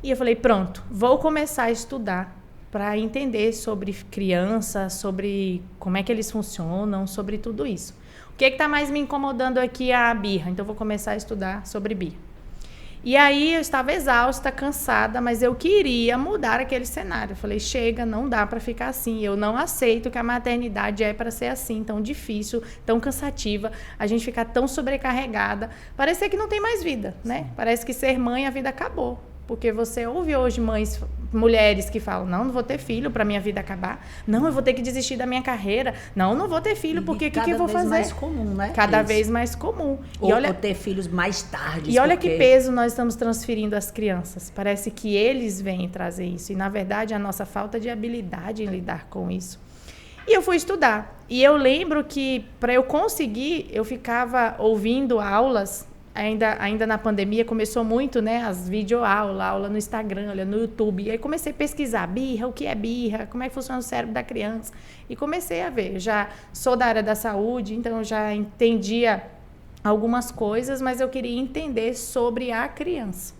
E eu falei, pronto, vou começar a estudar para entender sobre criança, sobre como é que eles funcionam, sobre tudo isso. O que está mais me incomodando aqui é a birra, então eu vou começar a estudar sobre birra. E aí eu estava exausta, cansada, mas eu queria mudar aquele cenário. Eu falei, chega, não dá para ficar assim. Eu não aceito que a maternidade é para ser assim, tão difícil, tão cansativa, a gente ficar tão sobrecarregada. Parece que não tem mais vida, né? Parece que ser mãe, a vida acabou. Porque você ouve hoje mulheres que falam, não vou ter filho para minha vida acabar. Não, eu vou ter que desistir da minha carreira. Não vou ter filho, porque o que eu vou fazer? Cada vez mais comum, né? Cada vez mais comum. Ou ter filhos mais tarde. E olha que peso nós estamos transferindo às crianças. Parece que eles vêm trazer isso. E, na verdade, a nossa falta de habilidade em lidar com isso. E eu fui estudar. E eu lembro que, para eu conseguir, eu ficava ouvindo aulas. Ainda na pandemia começou muito, né, as videoaulas, aula no Instagram, no YouTube. E aí comecei a pesquisar birra, o que é birra, como é que funciona o cérebro da criança. E comecei a ver. Eu já sou da área da saúde, então já entendia algumas coisas, mas eu queria entender sobre a criança.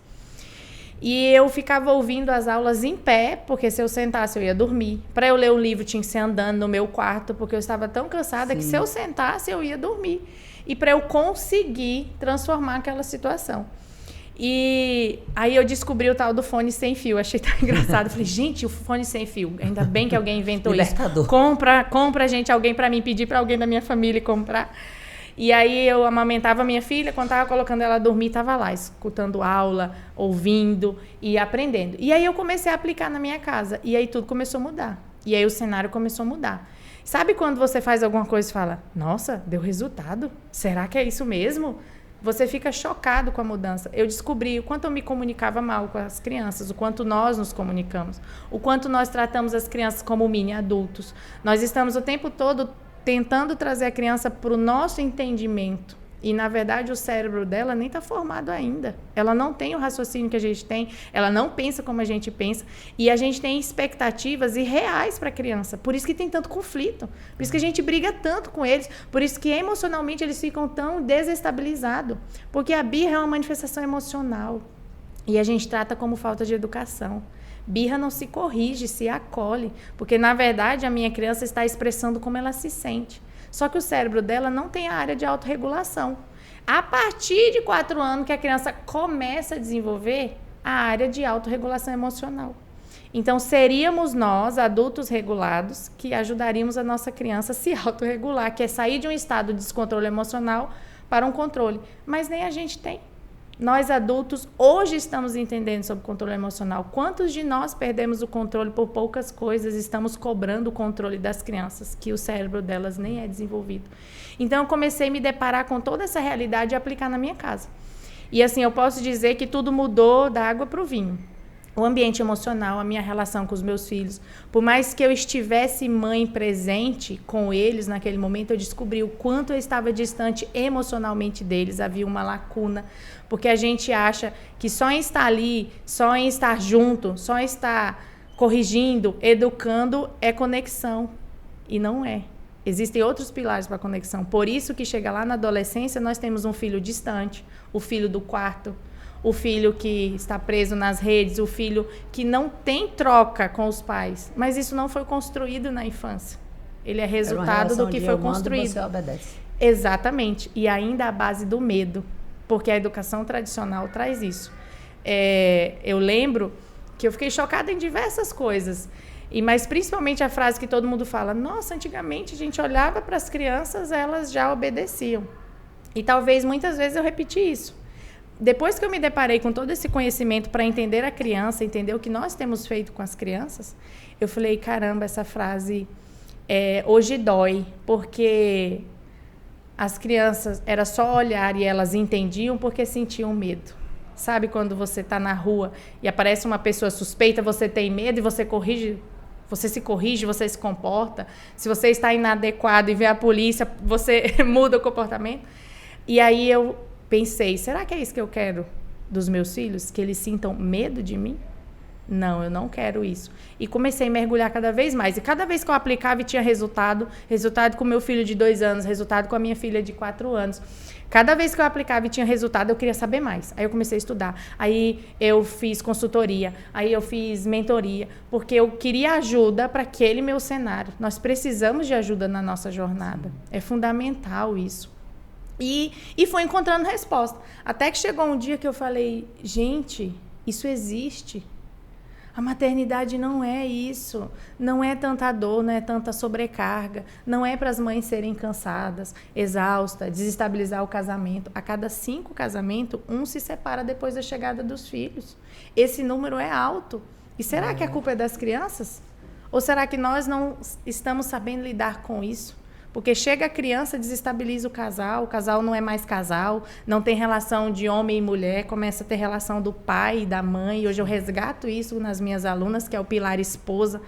E eu ficava ouvindo as aulas em pé, porque se eu sentasse eu ia dormir. Para eu ler um livro tinha que ser andando no meu quarto, porque eu estava tão cansada que se eu sentasse eu ia dormir. E para eu conseguir transformar aquela situação. E aí eu descobri o tal do fone sem fio. Achei tão engraçado. Falei, gente, o fone sem fio. Ainda bem que alguém inventou Libertador. Isso. Compra, gente, alguém para mim, pedir para alguém da minha família comprar. E aí eu amamentava minha filha, quando estava colocando ela a dormir, estava lá, escutando aula, ouvindo e aprendendo. E aí eu comecei a aplicar na minha casa. E aí tudo começou a mudar. E aí o cenário começou a mudar. Sabe quando você faz alguma coisa e fala, nossa, deu resultado? Será que é isso mesmo? Você fica chocado com a mudança. Eu descobri o quanto eu me comunicava mal com as crianças, o quanto nós nos comunicamos, o quanto nós tratamos as crianças como mini adultos. Nós estamos o tempo todo tentando trazer a criança para o nosso entendimento. E, na verdade, o cérebro dela nem está formado ainda. Ela não tem o raciocínio que a gente tem, ela não pensa como a gente pensa. E a gente tem expectativas irreais para a criança. Por isso que tem tanto conflito. Por isso que a gente briga tanto com eles. Por isso que, emocionalmente, eles ficam tão desestabilizados. Porque a birra é uma manifestação emocional. E a gente trata como falta de educação. Birra não se corrige, se acolhe. Porque, na verdade, a minha criança está expressando como ela se sente. Só que o cérebro dela não tem a área de autorregulação. A partir de 4 anos que a criança começa a desenvolver a área de autorregulação emocional. Então, seríamos nós, adultos regulados, que ajudaríamos a nossa criança a se autorregular, que é sair de um estado de descontrole emocional para um controle. Mas nem a gente tem. Nós, adultos, hoje estamos entendendo sobre o controle emocional. Quantos de nós perdemos o controle por poucas coisas, estamos cobrando o controle das crianças, que o cérebro delas nem é desenvolvido. Então, eu comecei a me deparar com toda essa realidade e aplicar na minha casa. E assim, eu posso dizer que tudo mudou da água para o vinho. O ambiente emocional, a minha relação com os meus filhos. Por mais que eu estivesse mãe presente com eles naquele momento, eu descobri o quanto eu estava distante emocionalmente deles. Havia uma lacuna, porque a gente acha que só em estar ali, só em estar junto, só em estar corrigindo, educando, é conexão. E não é. Existem outros pilares para a conexão. Por isso que chega lá na adolescência, nós temos um filho distante, o filho do quarto, o filho que está preso nas redes, o filho que não tem troca com os pais. Mas isso não foi construído na infância. Ele é resultado do que foi construído. Você obedece. Exatamente. E ainda à base do medo, porque a educação tradicional traz isso. Eu lembro que eu fiquei chocada em diversas coisas. Mas principalmente a frase que todo mundo fala, nossa, antigamente a gente olhava para as crianças, elas já obedeciam. E talvez muitas vezes eu repeti isso. Depois que eu me deparei com todo esse conhecimento para entender a criança, entender o que nós temos feito com as crianças, eu falei, caramba, essa frase hoje dói, porque as crianças, era só olhar e elas entendiam porque sentiam medo. Sabe quando você está na rua e aparece uma pessoa suspeita, você tem medo e você se corrige, você se comporta. Se você está inadequado e vê a polícia, você muda o comportamento. E aí eu pensei, será que é isso que eu quero dos meus filhos? Que eles sintam medo de mim? Não, eu não quero isso. E comecei a mergulhar cada vez mais. E cada vez que eu aplicava e tinha resultado com meu filho de 2 anos, resultado com a minha filha de 4 anos. Cada vez que eu aplicava e tinha resultado, eu queria saber mais. Aí eu comecei a estudar. Aí eu fiz consultoria. Aí eu fiz mentoria. Porque eu queria ajuda para aquele meu cenário. Nós precisamos de ajuda na nossa jornada. É fundamental isso. E foi encontrando resposta. Até que chegou um dia que eu falei, gente, isso existe. A maternidade não é isso, não é tanta dor, não é tanta sobrecarga, não é para as mães serem cansadas, exaustas, desestabilizar o casamento. A cada 5 casamentos, 1 se separa depois da chegada dos filhos. Esse número é alto. E será que a culpa é das crianças? Ou será que nós não estamos sabendo lidar com isso? Porque chega a criança, desestabiliza o casal não é mais casal, não tem relação de homem e mulher, começa a ter relação do pai e da mãe. E hoje eu resgato isso nas minhas alunas, que é o pilar esposa,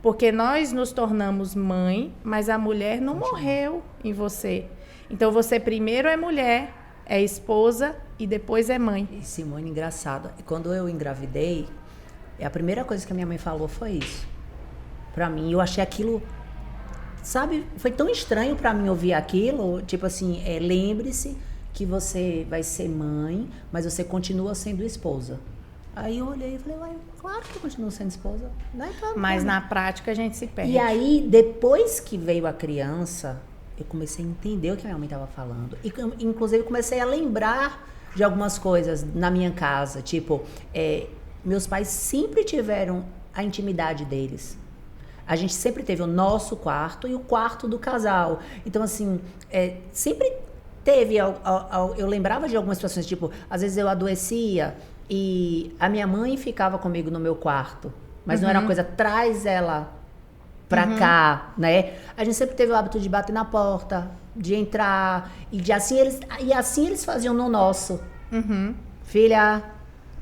porque nós nos tornamos mãe, mas a mulher não morreu em você. Então você primeiro é mulher, é esposa e depois é mãe. E Simone, engraçado, quando eu engravidei, a primeira coisa que a minha mãe falou foi isso. Pra mim, eu achei aquilo... Sabe, foi tão estranho pra mim ouvir aquilo, tipo assim, lembre-se que você vai ser mãe, mas você continua sendo esposa. Aí eu olhei e falei, ué, claro que eu continuo sendo esposa. Né? Claro, mas na prática a gente se perde. E aí, depois que veio a criança, eu comecei a entender o que a minha mãe estava falando. E, inclusive, comecei a lembrar de algumas coisas na minha casa. Tipo, meus pais sempre tiveram a intimidade deles. A gente sempre teve o nosso quarto e o quarto do casal. Então, assim, sempre teve... Eu lembrava de algumas situações, tipo, às vezes eu adoecia e a minha mãe ficava comigo no meu quarto. Mas não era uma coisa, traz ela pra cá, né? A gente sempre teve o hábito de bater na porta, de entrar. E assim eles faziam no nosso. Filha,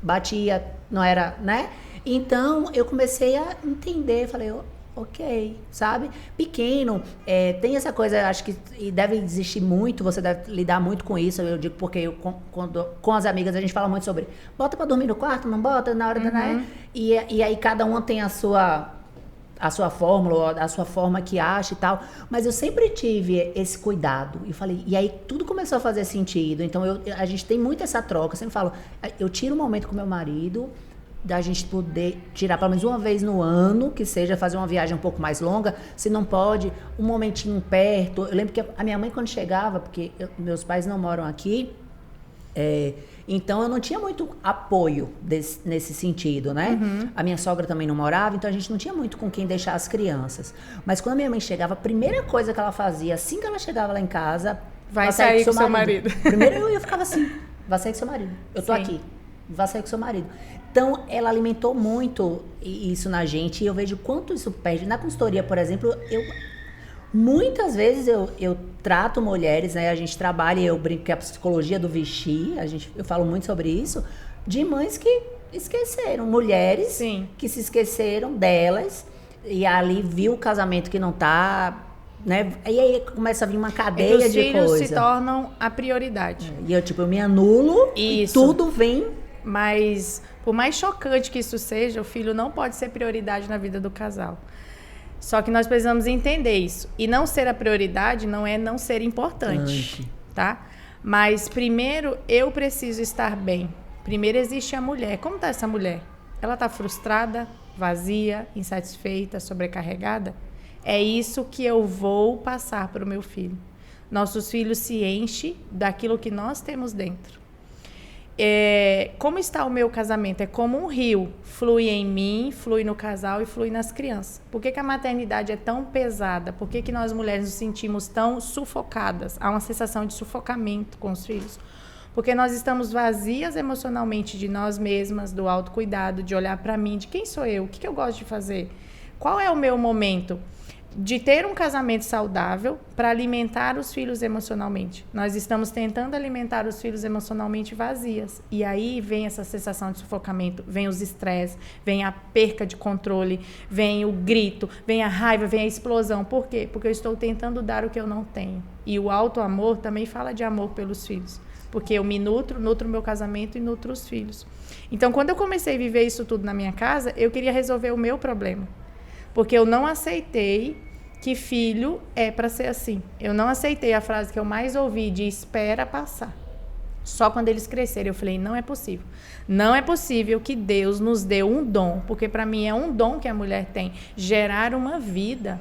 batia, não era, né? Então, eu comecei a entender, falei... Ok, sabe? Pequeno, tem essa coisa, acho que deve existir muito, você deve lidar muito com isso, eu digo porque com as amigas a gente fala muito sobre bota pra dormir no quarto, não bota, na hora da... Né? E aí cada uma tem a sua fórmula, a sua forma que acha e tal, mas eu sempre tive esse cuidado, e aí tudo começou a fazer sentido, então a gente tem muito essa troca, eu sempre falo, eu tiro um momento com meu marido, da gente poder tirar pelo menos uma vez no ano, que seja fazer uma viagem um pouco mais longa, se não pode, um momentinho perto. Eu lembro que a minha mãe quando chegava, porque meus pais não moram aqui, então eu não tinha muito apoio nesse sentido, né? A minha sogra também não morava, então a gente não tinha muito com quem deixar as crianças. Mas quando a minha mãe chegava, a primeira coisa que ela fazia, assim que ela chegava lá em casa... Vai sair com seu marido. Primeiro eu ficava assim, vai sair com seu marido, eu tô aqui, vai sair com seu marido. Então, ela alimentou muito isso na gente e eu vejo quanto isso perde. Na consultoria, por exemplo, muitas vezes eu trato mulheres, né? A gente trabalha, eu brinco que é a psicologia do vestir, eu falo muito sobre isso, de mães que esqueceram, mulheres que se esqueceram delas e ali viu o casamento que não tá... Né? E aí começa a vir uma cadeia de coisas. Os filhos se tornam a prioridade. E eu me anulo e tudo vem... Mas, por mais chocante que isso seja, o filho não pode ser prioridade na vida do casal. Só que nós precisamos entender isso. E não ser a prioridade não é não ser importante, tá? Mas, primeiro, eu preciso estar bem. Primeiro existe a mulher. Como está essa mulher? Ela está frustrada, vazia, insatisfeita, sobrecarregada? É isso que eu vou passar para o meu filho. Nossos filhos se enchem daquilo que nós temos dentro. como está o meu casamento? É como um rio, flui em mim, flui no casal e flui nas crianças. Por que a maternidade é tão pesada? Por que nós mulheres nos sentimos tão sufocadas? Há uma sensação de sufocamento com os filhos. Porque nós estamos vazias emocionalmente de nós mesmas, do autocuidado, de olhar para mim, de quem sou eu, o que eu gosto de fazer, qual é o meu momento de ter um casamento saudável para alimentar os filhos emocionalmente. Nós estamos tentando alimentar os filhos emocionalmente vazias. E aí vem essa sensação de sufocamento, vem os estresses, vem a perca de controle, vem o grito, vem a raiva, vem a explosão. Por quê? Porque eu estou tentando dar o que eu não tenho. E o auto-amor também fala de amor pelos filhos. Porque eu me nutro o meu casamento e nutro os filhos. Então, quando eu comecei a viver isso tudo na minha casa, eu queria resolver o meu problema. Porque eu não aceitei que filho é para ser assim. Eu não aceitei a frase que eu mais ouvi de espera passar. Só quando eles crescerem. Eu falei, não é possível. Não é possível que Deus nos dê um dom. Porque para mim é um dom que a mulher tem. Gerar uma vida.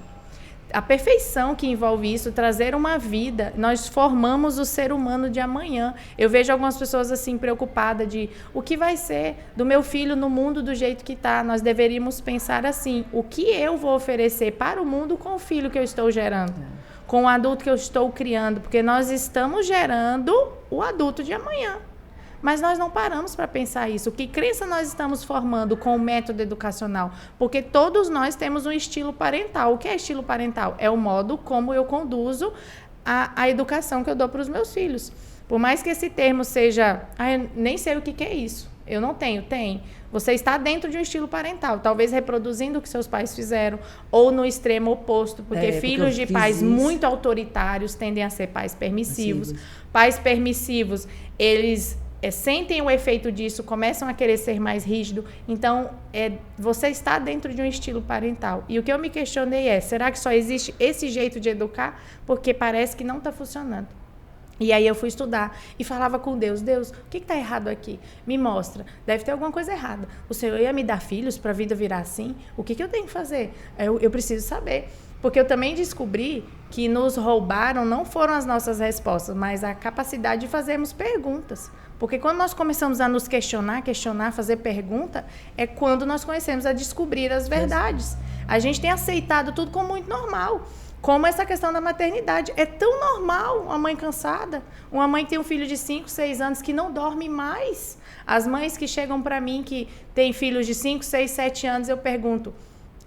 A perfeição que envolve isso, trazer uma vida, nós formamos o ser humano de amanhã. Eu vejo algumas pessoas assim preocupadas de o que vai ser do meu filho no mundo do jeito que está. Nós deveríamos pensar assim, o que eu vou oferecer para o mundo com o filho que eu estou gerando, com o adulto que eu estou criando, porque nós estamos gerando o adulto de amanhã. Mas nós não paramos para pensar isso. Que crença nós estamos formando com o método educacional? Porque todos nós temos um estilo parental. O que é estilo parental? É o modo como eu conduzo a educação que eu dou para os meus filhos. Por mais que esse termo seja... eu nem sei o que é isso. Eu não tenho. Tem. Você está dentro de um estilo parental. Talvez reproduzindo o que seus pais fizeram. Ou no extremo oposto. Porque filhos de pais muito autoritários tendem a ser pais permissivos. Pais permissivos, eles... sentem o efeito disso, começam a querer ser mais rígido. Então, você está dentro de um estilo parental. E o que eu me questionei será que só existe esse jeito de educar? Porque parece que não está funcionando. E aí eu fui estudar e falava com Deus, Deus, o que está errado aqui? Me mostra, deve ter alguma coisa errada. O Senhor ia me dar filhos para a vida virar assim? O que eu tenho que fazer? Eu preciso saber. Porque eu também descobri que nos roubaram não foram as nossas respostas, mas a capacidade de fazermos perguntas. Porque quando nós começamos a nos questionar, fazer pergunta, é quando nós começamos a descobrir as verdades. A gente tem aceitado tudo como muito normal. Como essa questão da maternidade. É tão normal uma mãe cansada, uma mãe que tem um filho de 5, 6 anos que não dorme mais. As mães que chegam para mim que têm filhos de 5, 6, 7 anos, eu pergunto,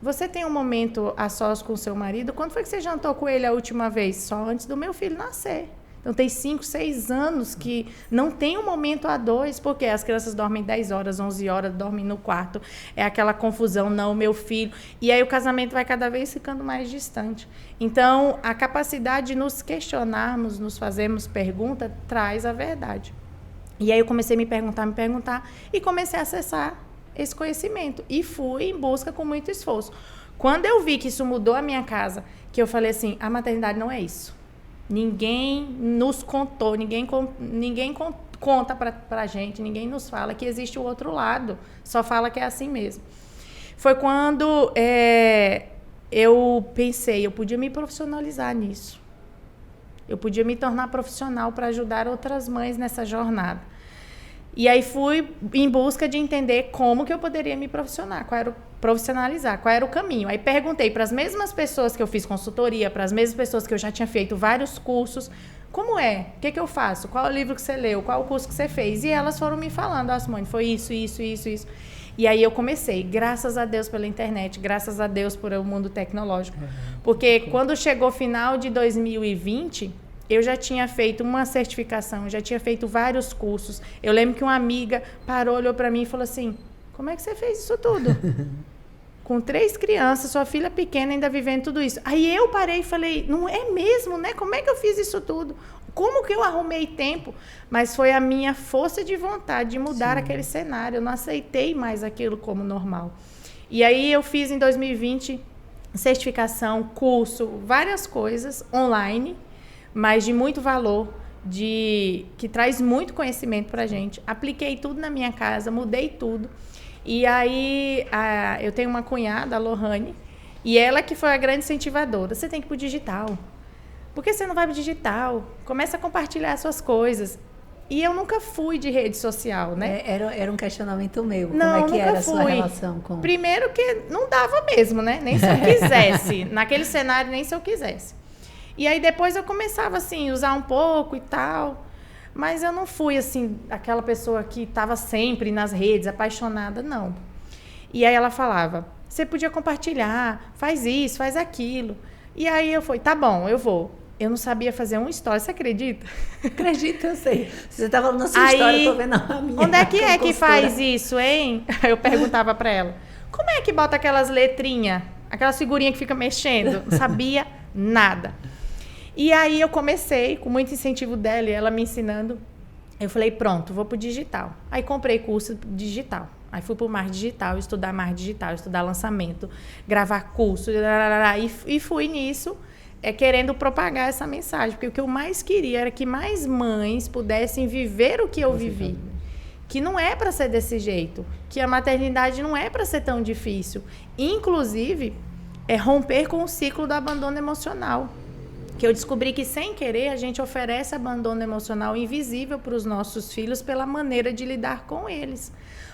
você tem um momento a sós com o seu marido? Quando foi que você jantou com ele a última vez? Só antes do meu filho nascer. Então, tem 5, 6 anos que não tem um momento a dois, porque as crianças dormem 10 horas, 11 horas, dormem no quarto. É aquela confusão, não, meu filho. E aí o casamento vai cada vez ficando mais distante. Então, a capacidade de nos questionarmos, nos fazermos pergunta, traz a verdade. E aí eu comecei a me perguntar, e comecei a acessar esse conhecimento. E fui em busca com muito esforço. Quando eu vi que isso mudou a minha casa, que eu falei assim, a maternidade não é isso. Ninguém nos contou, ninguém conta pra gente, ninguém nos fala que existe o outro lado, só fala que é assim mesmo. Foi quando eu pensei, eu podia me profissionalizar nisso. Eu podia me tornar profissional para ajudar outras mães nessa jornada. E aí fui em busca de entender como que eu poderia me profissionalizar, qual era o caminho. Aí perguntei para as mesmas pessoas que eu fiz consultoria, para as mesmas pessoas que eu já tinha feito vários cursos, como é? O que eu faço? Qual é o livro que você leu? Qual é o curso que você fez? E elas foram me falando, Simone, foi isso. E aí eu comecei, graças a Deus pela internet, graças a Deus por o mundo tecnológico. Porque quando chegou o final de 2020... eu já tinha feito uma certificação, já tinha feito vários cursos. Eu lembro que uma amiga parou, olhou para mim e falou assim, como é que você fez isso tudo? Com 3 crianças, sua filha pequena ainda vivendo tudo isso. Aí eu parei e falei, não é mesmo, né? Como é que eu fiz isso tudo? Como que eu arrumei tempo? Mas foi a minha força de vontade de mudar aquele cenário. Eu não aceitei mais aquilo como normal. E aí eu fiz em 2020 certificação, curso, várias coisas online, mas de muito valor, que traz muito conhecimento para a gente. Apliquei tudo na minha casa, mudei tudo. E aí, eu tenho uma cunhada, a Lohane, e ela que foi a grande incentivadora. Você tem que ir para o digital. Por que você não vai para o digital? Começa a compartilhar as suas coisas. E eu nunca fui de rede social, né? Era um questionamento meu. Não, como é que nunca era a sua fui. relação com... Primeiro que não dava mesmo, né? Nem se eu quisesse. Naquele cenário, nem se eu quisesse. E aí depois eu começava, assim, usar um pouco e tal. Mas eu não fui, assim, aquela pessoa que estava sempre nas redes, apaixonada, não. E aí ela falava, você podia compartilhar, faz isso, faz aquilo. E aí eu fui, tá bom, eu vou. Eu não sabia fazer uma história, você acredita? Acredito, eu sei. Você tá falando a sua história, eu tô vendo a minha. Onde é que faz isso, hein? Eu perguntava pra ela. Como é que bota aquelas letrinhas, aquelas figurinhas que fica mexendo? Não sabia nada. E aí eu comecei, com muito incentivo dela e ela me ensinando. Eu falei, pronto, vou pro digital. Aí comprei curso digital. Aí fui pro marketing digital, estudar marketing digital, estudar lançamento, gravar curso, e fui nisso, querendo propagar essa mensagem. Porque o que eu mais queria era que mais mães pudessem viver o que eu vivi. Que não é para ser desse jeito. Que a maternidade não é para ser tão difícil. Inclusive, romper com o ciclo do abandono emocional. Que eu descobri que, sem querer, a gente oferece abandono emocional invisível para os nossos filhos pela maneira de lidar com eles.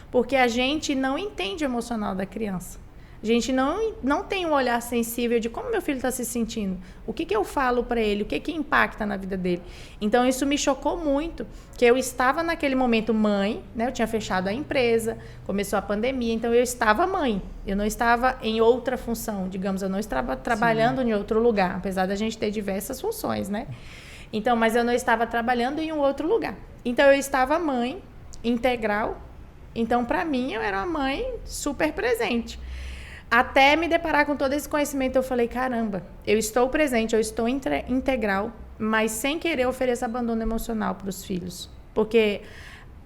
Porque a gente não entende o emocional da criança. A gente não tem um olhar sensível de como meu filho está se sentindo. O que eu falo para ele? O que impacta na vida dele? Então, isso me chocou muito. Que eu estava naquele momento mãe, né? Eu tinha fechado a empresa, começou a pandemia, então eu estava mãe. Eu não estava em outra função, digamos, eu não estava trabalhando em outro lugar, apesar da gente ter diversas funções, né? Então, mas eu não estava trabalhando em um outro lugar. Então, eu estava mãe, integral. Então, para mim, eu era uma mãe super presente. Até me deparar com todo esse conhecimento, eu falei, caramba, eu estou presente, eu estou integral, mas sem querer ofereço abandono emocional para os filhos. Porque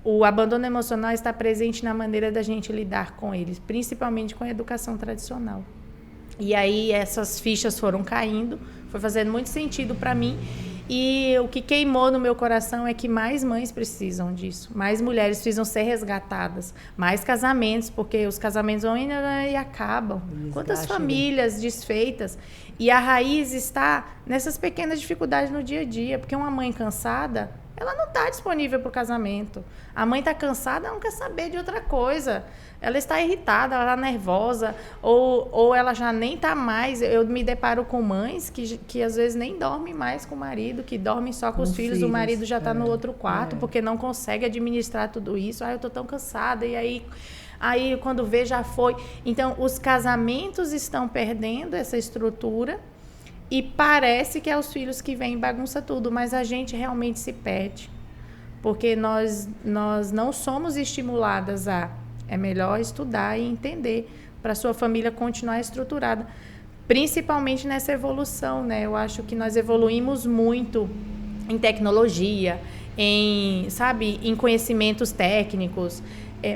o abandono emocional está presente na maneira da gente lidar com eles, principalmente com a educação tradicional. E aí essas fichas foram caindo, foi fazendo muito sentido para mim. E o que queimou no meu coração é que mais mães precisam disso. Mais mulheres precisam ser resgatadas. Mais casamentos, porque os casamentos vão indo e acabam. Quantas famílias desfeitas. E a raiz está nessas pequenas dificuldades no dia a dia. Porque uma mãe cansada, ela não está disponível para o casamento. A mãe está cansada, ela não quer saber de outra coisa. Ela está irritada, ela está nervosa, ou ela já nem está mais. Eu me deparo com mães que às vezes nem dormem mais com o marido, que dormem só com os filhos, o marido já está no outro quarto, porque não consegue administrar tudo isso. Eu estou tão cansada, e aí quando vê, já foi. Então, os casamentos estão perdendo essa estrutura, e parece que é os filhos que vêm e bagunça tudo, mas a gente realmente se perde, porque nós não somos estimuladas a... É melhor estudar e entender para a sua família continuar estruturada, principalmente nessa evolução, né? Eu acho que nós evoluímos muito em tecnologia, em conhecimentos técnicos,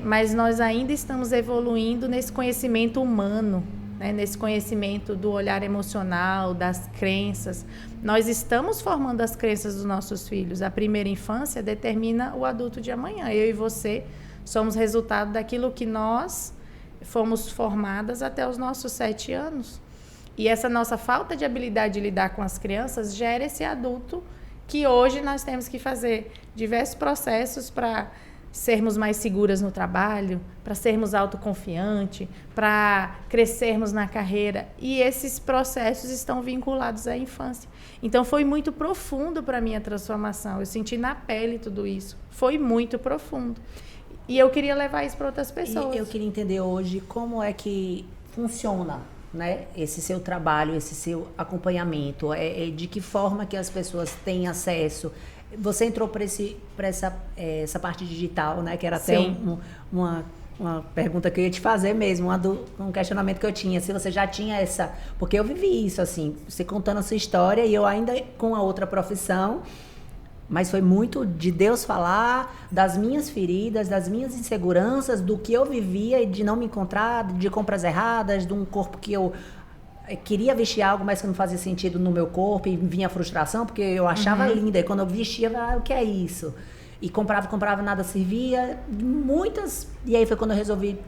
mas nós ainda estamos evoluindo nesse conhecimento humano, né? Nesse conhecimento do olhar emocional, das crenças. Nós estamos formando as crenças dos nossos filhos. A primeira infância determina o adulto de amanhã. Eu e você somos resultado daquilo que nós fomos formadas até os nossos 7 anos. E essa nossa falta de habilidade de lidar com as crianças gera esse adulto que hoje nós temos que fazer diversos processos para sermos mais seguras no trabalho, para sermos autoconfiantes, para crescermos na carreira. E esses processos estão vinculados à infância. Então, foi muito profundo para a minha transformação. Eu senti na pele tudo isso. Foi muito profundo. E eu queria levar isso para outras pessoas. E eu queria entender hoje como é que funciona, né, esse seu trabalho, esse seu acompanhamento, de que forma que as pessoas têm acesso. Você entrou para essa parte digital, né, que era até uma pergunta que eu ia te fazer mesmo, um questionamento que eu tinha, se você já tinha essa... Porque eu vivi isso, assim, você contando a sua história e eu ainda com a outra profissão... Mas foi muito de Deus falar das minhas feridas, das minhas inseguranças, do que eu vivia e de não me encontrar, de compras erradas, de um corpo que eu queria vestir algo, mas que não fazia sentido no meu corpo, e vinha a frustração, porque eu achava linda, e quando eu vestia, o que é isso? E comprava, nada servia, muitas... E aí foi quando eu resolvi,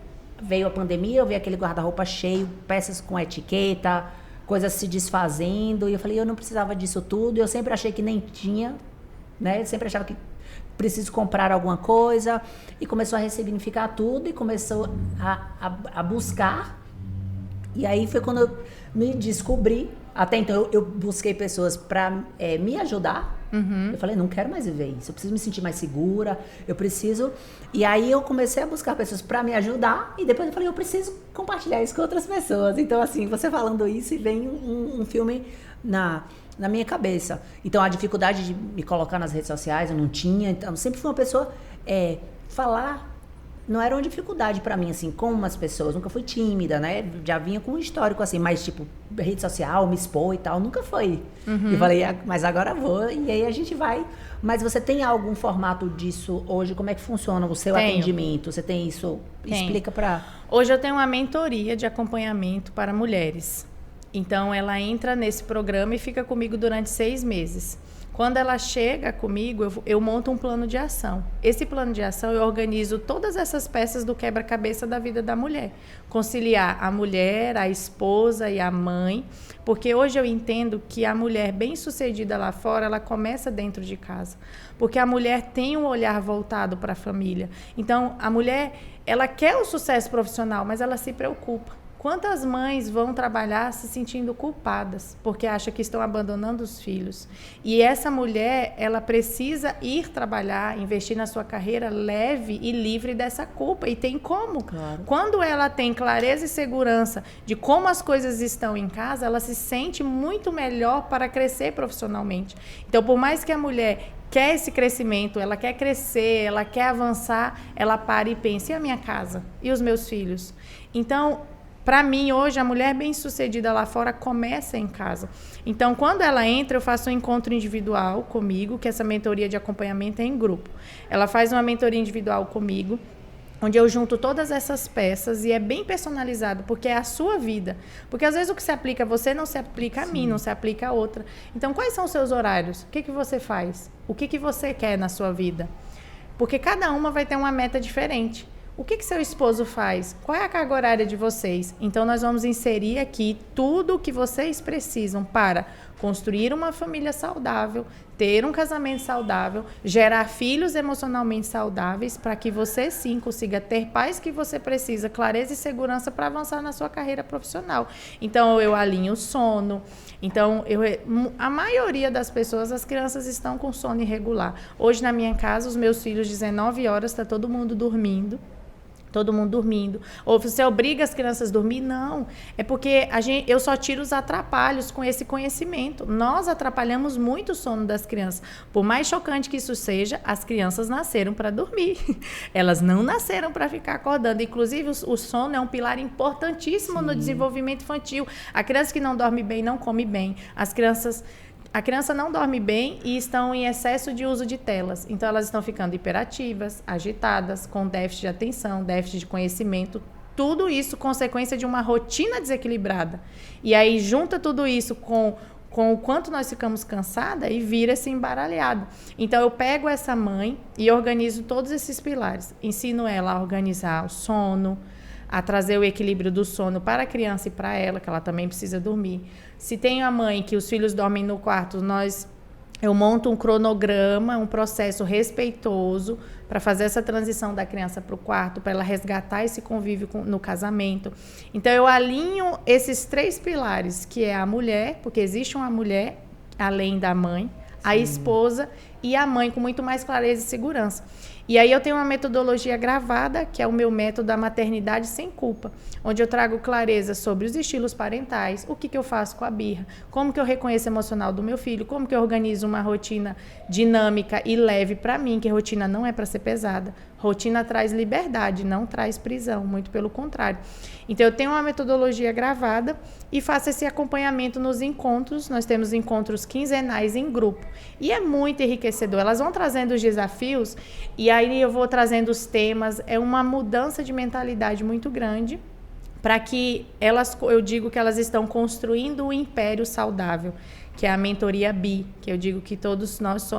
veio a pandemia, eu vi aquele guarda-roupa cheio, peças com etiqueta, coisas se desfazendo, e eu falei, eu não precisava disso tudo, eu sempre achei que nem tinha... Né? Eu sempre achava que preciso comprar alguma coisa, e começou a ressignificar tudo, e começou a buscar. E aí foi quando eu me descobri. Até então eu busquei pessoas para me ajudar. Eu falei, não quero mais viver isso, eu preciso me sentir mais segura, eu preciso... E aí eu comecei a buscar pessoas para me ajudar, e depois eu falei, eu preciso compartilhar isso com outras pessoas. Então, assim, você falando isso, e vem um filme na minha cabeça. Então, a dificuldade de me colocar nas redes sociais, eu não tinha. Então, sempre fui uma pessoa... falar não era uma dificuldade pra mim, assim, com umas pessoas. Nunca fui tímida, né? Já vinha com um histórico, assim, mas, tipo, rede social, me expor e tal, nunca foi. Eu falei, mas agora vou, e aí a gente vai. Mas você tem algum formato disso hoje? Como é que funciona o seu atendimento? Você tem isso? Explica pra... Hoje eu tenho uma mentoria de acompanhamento para mulheres. Então, ela entra nesse programa e fica comigo durante 6 meses. Quando ela chega comigo, eu monto um plano de ação. Esse plano de ação, eu organizo todas essas peças do quebra-cabeça da vida da mulher. Conciliar a mulher, a esposa e a mãe. Porque hoje eu entendo que a mulher bem-sucedida lá fora, ela começa dentro de casa. Porque a mulher tem um olhar voltado para a família. Então, a mulher, ela quer o sucesso profissional, mas ela se preocupa. Quantas mães vão trabalhar se sentindo culpadas, porque acham que estão abandonando os filhos? E essa mulher, ela precisa ir trabalhar, investir na sua carreira leve e livre dessa culpa. E tem como. Claro. Quando ela tem clareza e segurança de como as coisas estão em casa, ela se sente muito melhor para crescer profissionalmente. Então, por mais que a mulher quer esse crescimento, ela quer crescer, ela quer avançar, ela para e pensa, e a minha casa? E os meus filhos? Então... Para mim, hoje, a mulher bem-sucedida lá fora começa em casa. Então, quando ela entra, eu faço um encontro individual comigo, que essa mentoria de acompanhamento é em grupo. Ela faz uma mentoria individual comigo, onde eu junto todas essas peças e é bem personalizado, porque é a sua vida. Porque às vezes o que se aplica a você não se aplica a mim, não se aplica a outra. Então, quais são os seus horários? O que você faz? O que você quer na sua vida? Porque cada uma vai ter uma meta diferente. O que seu esposo faz? Qual é a carga horária de vocês? Então, nós vamos inserir aqui tudo o que vocês precisam para construir uma família saudável, ter um casamento saudável, gerar filhos emocionalmente saudáveis, para que você, sim, consiga ter paz que você precisa, clareza e segurança para avançar na sua carreira profissional. Então, eu alinho o sono. Então, a maioria das pessoas, as crianças estão com sono irregular. Hoje, na minha casa, os meus filhos, 19 horas, está todo mundo dormindo. Todo mundo dormindo. Ou você obriga as crianças a dormir? Não. É porque eu só tiro os atrapalhos com esse conhecimento. Nós atrapalhamos muito o sono das crianças. Por mais chocante que isso seja, as crianças nasceram para dormir. Elas não nasceram para ficar acordando. Inclusive, o sono é um pilar importantíssimo no desenvolvimento infantil. A criança que não dorme bem, não come bem. A criança não dorme bem e estão em excesso de uso de telas. Então, elas estão ficando hiperativas, agitadas, com déficit de atenção, déficit de conhecimento. Tudo isso consequência de uma rotina desequilibrada. E aí, junta tudo isso com o quanto nós ficamos cansadas e vira esse embaralhado. Então, eu pego essa mãe e organizo todos esses pilares. Ensino ela a organizar o sono, a trazer o equilíbrio do sono para a criança e para ela, que ela também precisa dormir. Se tem a mãe que os filhos dormem no quarto, eu monto um cronograma, um processo respeitoso para fazer essa transição da criança para o quarto, para ela resgatar esse convívio no casamento. Então, eu alinho esses 3 pilares, que é a mulher, porque existe uma mulher além da mãe, a esposa e a mãe, com muito mais clareza e segurança. E aí eu tenho uma metodologia gravada, que é o meu método da maternidade sem culpa, onde eu trago clareza sobre os estilos parentais, o que eu faço com a birra, como que eu reconheço o emocional do meu filho, como que eu organizo uma rotina dinâmica e leve para mim, que a rotina não é para ser pesada. Rotina traz liberdade, não traz prisão, muito pelo contrário. Então, eu tenho uma metodologia gravada e faço esse acompanhamento nos encontros. Nós temos encontros quinzenais em grupo. E é muito enriquecedor. Elas vão trazendo os desafios e aí eu vou trazendo os temas. É uma mudança de mentalidade muito grande para que eu digo que elas estão construindo um império saudável, que é a mentoria BI, que eu digo que todos nós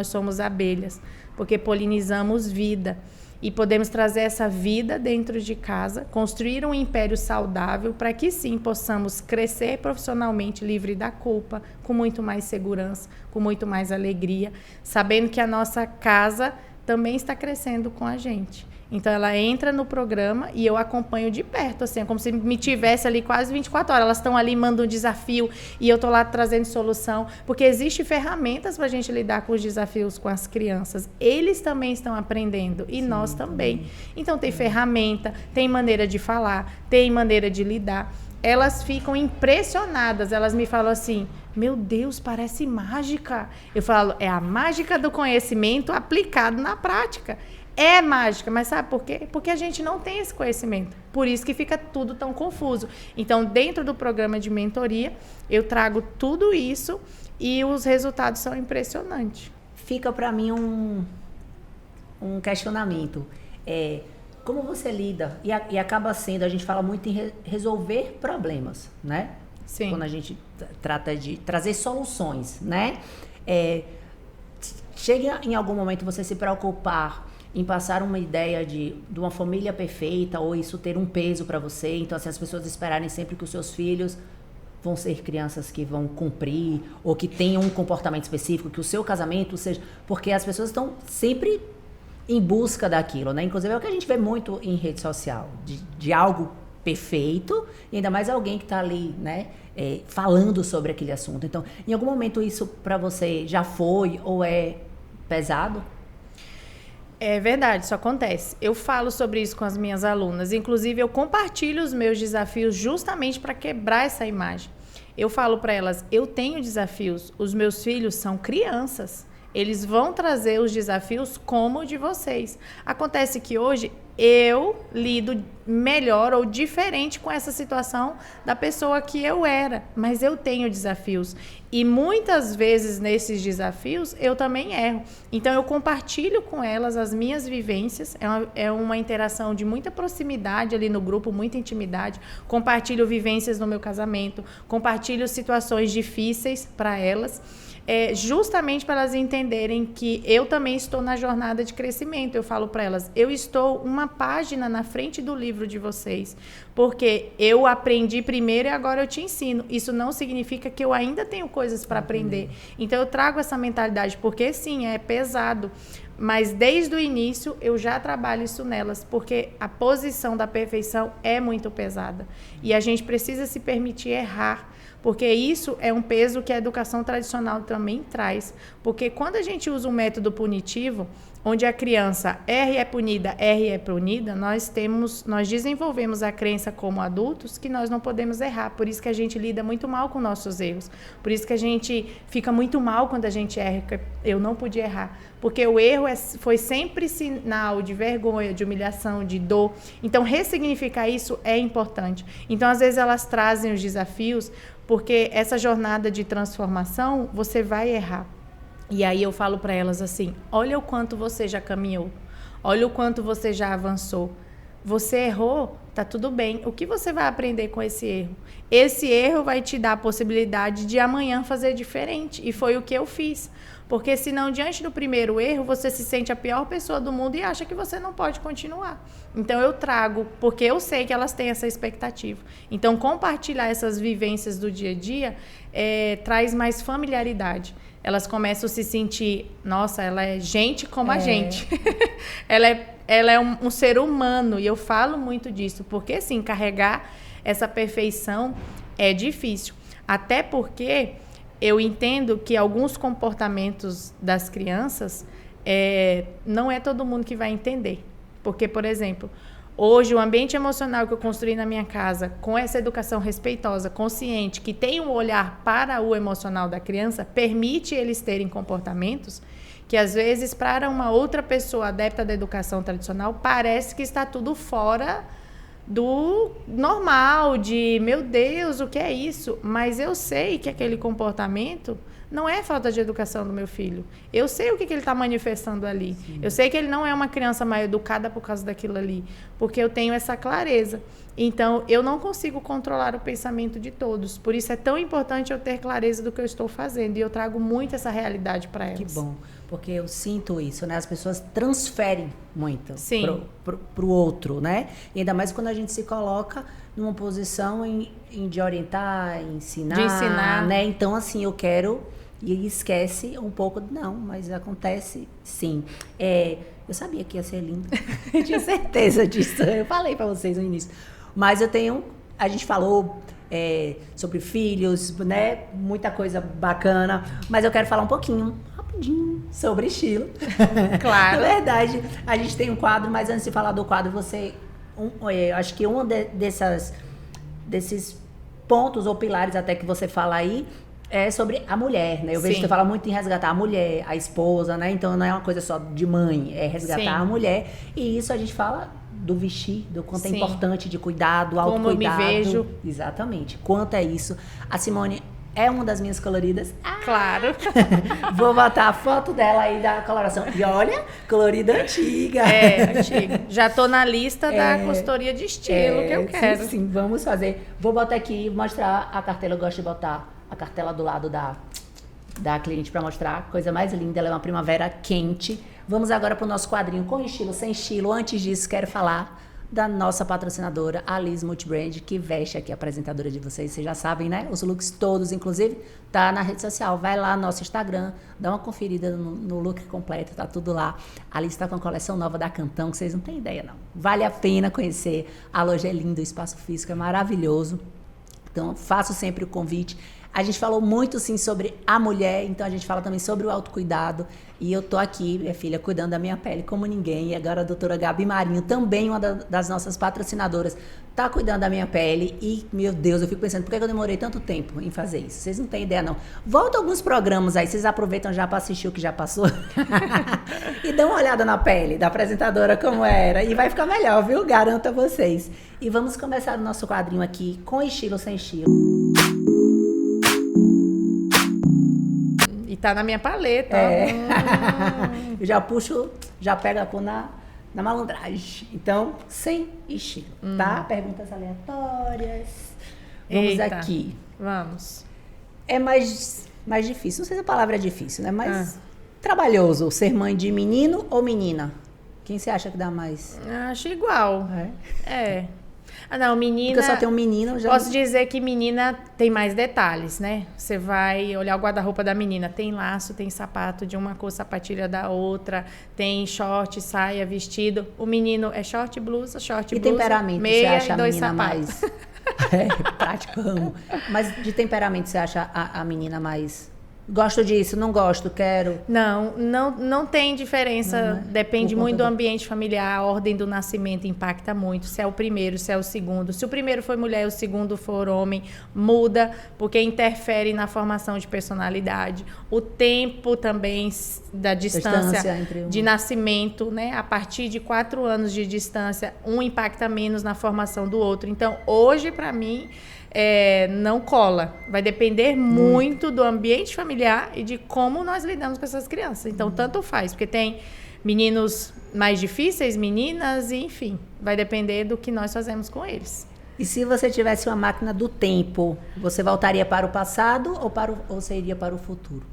somos abelhas, porque polinizamos vida. E podemos trazer essa vida dentro de casa, construir um império saudável para que sim possamos crescer profissionalmente livre da culpa, com muito mais segurança, com muito mais alegria, sabendo que a nossa casa também está crescendo com a gente. Então, ela entra no programa e eu acompanho de perto, assim, é como se me tivesse ali quase 24 horas. Elas estão ali, mandam um desafio e eu estou lá trazendo solução, porque existem ferramentas para a gente lidar com os desafios com as crianças. Eles também estão aprendendo e nós também. Então, tem ferramenta, tem maneira de falar, tem maneira de lidar. Elas ficam impressionadas, elas me falam assim, meu Deus, parece mágica. Eu falo, é a mágica do conhecimento aplicado na prática. É mágica, mas sabe por quê? Porque a gente não tem esse conhecimento. Por isso que fica tudo tão confuso. Então, dentro do programa de mentoria, eu trago tudo isso e os resultados são impressionantes. Fica para mim um questionamento. Como você lida, e acaba sendo, a gente fala muito em resolver problemas, né? Sim. Quando a gente trata de trazer soluções, né? Chega em algum momento você se preocupar em passar uma ideia de uma família perfeita, ou isso ter um peso para você, então assim, as pessoas esperarem sempre que os seus filhos vão ser crianças que vão cumprir, ou que tenham um comportamento específico, que o seu casamento seja... Porque as pessoas estão sempre em busca daquilo, né? Inclusive é o que a gente vê muito em rede social, de algo perfeito, e ainda mais alguém que está ali, né, falando sobre aquele assunto. Então, em algum momento isso para você já foi ou é pesado? É verdade, isso acontece. Eu falo sobre isso com as minhas alunas. Inclusive, eu compartilho os meus desafios justamente para quebrar essa imagem. Eu falo para elas, eu tenho desafios. Os meus filhos são crianças. Eles vão trazer os desafios como o de vocês. Acontece que hoje eu lido melhor ou diferente com essa situação da pessoa que eu era, mas eu tenho desafios. E muitas vezes nesses desafios eu também erro. Então eu compartilho com elas as minhas vivências, é uma interação de muita proximidade ali no grupo, muita intimidade. Compartilho vivências no meu casamento, compartilho situações difíceis para elas. Justamente para elas entenderem que eu também estou na jornada de crescimento. Eu falo para elas, eu estou uma página na frente do livro de vocês, porque eu aprendi primeiro e agora eu te ensino. Isso não significa que eu ainda tenho coisas para aprender. Então eu trago essa mentalidade, porque sim, é pesado, mas desde o início eu já trabalho isso nelas, porque a posição da perfeição é muito pesada e a gente precisa se permitir errar, porque isso é um peso que a educação tradicional também traz. Porque quando a gente usa um método punitivo, onde a criança R é punida, nós desenvolvemos a crença como adultos que nós não podemos errar. Por isso que a gente lida muito mal com nossos erros. Por isso que a gente fica muito mal quando a gente erra. Eu não podia errar. Porque o erro foi sempre sinal de vergonha, de humilhação, de dor. Então, ressignificar isso é importante. Então, às vezes, elas trazem os desafios, porque essa jornada de transformação, você vai errar. E aí eu falo para elas assim, olha o quanto você já caminhou, olha o quanto você já avançou. Você errou, tá tudo bem. O que você vai aprender com esse erro? Esse erro vai te dar a possibilidade de amanhã fazer diferente. E foi o que eu fiz. Porque senão, diante do primeiro erro, você se sente a pior pessoa do mundo e acha que você não pode continuar. Então, eu trago, porque eu sei que elas têm essa expectativa. Então, compartilhar essas vivências do dia a dia traz mais familiaridade. Elas começam a se sentir, nossa, ela é gente como a gente. ela é um ser humano, e eu falo muito disso, porque, assim, carregar essa perfeição é difícil. Até porque eu entendo que alguns comportamentos das crianças, não é todo mundo que vai entender. Porque, por exemplo, hoje o ambiente emocional que eu construí na minha casa, com essa educação respeitosa, consciente, que tem um olhar para o emocional da criança, permite eles terem comportamentos que, às vezes, para uma outra pessoa adepta da educação tradicional, parece que está tudo fora do normal, de, meu Deus, o que é isso? Mas eu sei que aquele comportamento não é falta de educação do meu filho. Eu sei o que ele está manifestando ali. Sim. Eu sei que ele não é uma criança mal educada por causa daquilo ali, porque eu tenho essa clareza. Então, eu não consigo controlar o pensamento de todos. Por isso é tão importante eu ter clareza do que eu estou fazendo. E eu trago muito essa realidade para elas. Que bom, porque eu sinto isso, né? As pessoas transferem muito pro outro, né? E ainda mais quando a gente se coloca numa posição de orientar, ensinar, de ensinar, né? Então, assim, eu quero E esquece um pouco, não, mas acontece sim. Eu sabia que ia ser lindo, eu tinha certeza disso, eu falei para vocês no início. Mas a gente falou sobre filhos, né? Muita coisa bacana, mas eu quero falar um pouquinho, rapidinho, sobre estilo. Claro. Na verdade, a gente tem um quadro, mas antes de falar do quadro, eu acho que desses pontos ou pilares até que você fala aí, é sobre a mulher, né? Eu vejo que você fala muito em resgatar a mulher, a esposa, né? Então não é uma coisa só de mãe, é resgatar a mulher. E isso a gente fala do vestir, do quanto é importante de cuidar, do autocuidado. Como eu me vejo. Exatamente. Quanto é isso. A Simone é uma das minhas coloridas. Claro. Vou botar a foto dela aí da coloração. E olha, colorida antiga. Antiga. Já tô na lista da consultoria de estilo que eu quero. Sim, vamos fazer. Vou botar aqui, mostrar a cartela. Eu gosto de botar a cartela do lado da cliente para mostrar a coisa mais linda. Ela é uma primavera quente. Vamos agora para o nosso quadrinho com estilo, sem estilo. Antes disso, quero falar da nossa patrocinadora, a Liz Multibrand, que veste aqui a apresentadora de vocês. Vocês já sabem, né? Os looks todos, inclusive, tá na rede social. Vai lá no nosso Instagram, dá uma conferida no look completo, tá tudo lá. A Liz está com a coleção nova da Cantão, que vocês não têm ideia, não. Vale a pena conhecer. A loja é linda, o espaço físico é maravilhoso. Então, faço sempre o convite. A gente falou muito, sim, sobre a mulher, então a gente fala também sobre o autocuidado. E eu tô aqui, minha filha, cuidando da minha pele como ninguém. E agora a doutora Gabi Marinho, também uma das nossas patrocinadoras, tá cuidando da minha pele. E, meu Deus, eu fico pensando, por que eu demorei tanto tempo em fazer isso? Vocês não têm ideia, não. Volta alguns programas aí, vocês aproveitam já para assistir o que já passou. E dão uma olhada na pele da apresentadora como era. E vai ficar melhor, viu? Garanto a vocês. E vamos começar o nosso quadrinho aqui, com estilo, sem estilo. E tá na minha paleta. Eu já puxo, já pego a cor na malandragem. Então, sem estilo, tá? Perguntas aleatórias. Vamos aqui. Vamos. É mais difícil, não sei se a palavra é difícil, né? Mas trabalhoso ser mãe de menino ou menina? Quem você acha que dá mais? Acho igual. É. Não, menina... Porque eu só tenho menina, já... Posso dizer que menina tem mais detalhes, né? Você vai olhar o guarda-roupa da menina, tem laço, tem sapato de uma cor, sapatilha da outra, tem short, saia, vestido. O menino é short, blusa, e temperamento, meia você acha e dois a menina sapatos. mais... prático, amo. Mas de temperamento, você acha a menina mais... Gosto disso, não gosto, quero... Não tem diferença, depende muito do do ambiente familiar, a ordem do nascimento impacta muito, se é o primeiro, se é o segundo. Se o primeiro for mulher e o segundo for homem, muda, porque interfere na formação de personalidade. O tempo também da distância entre de nascimento, né? A partir de 4 anos de distância, um impacta menos na formação do outro. Então, hoje, para mim... não cola. Vai depender muito do ambiente familiar e de como nós lidamos com essas crianças. Então, tanto faz, porque tem meninos mais difíceis, meninas, e enfim, vai depender do que nós fazemos com eles. E se você tivesse uma máquina do tempo, você voltaria para o passado ou você iria para o futuro?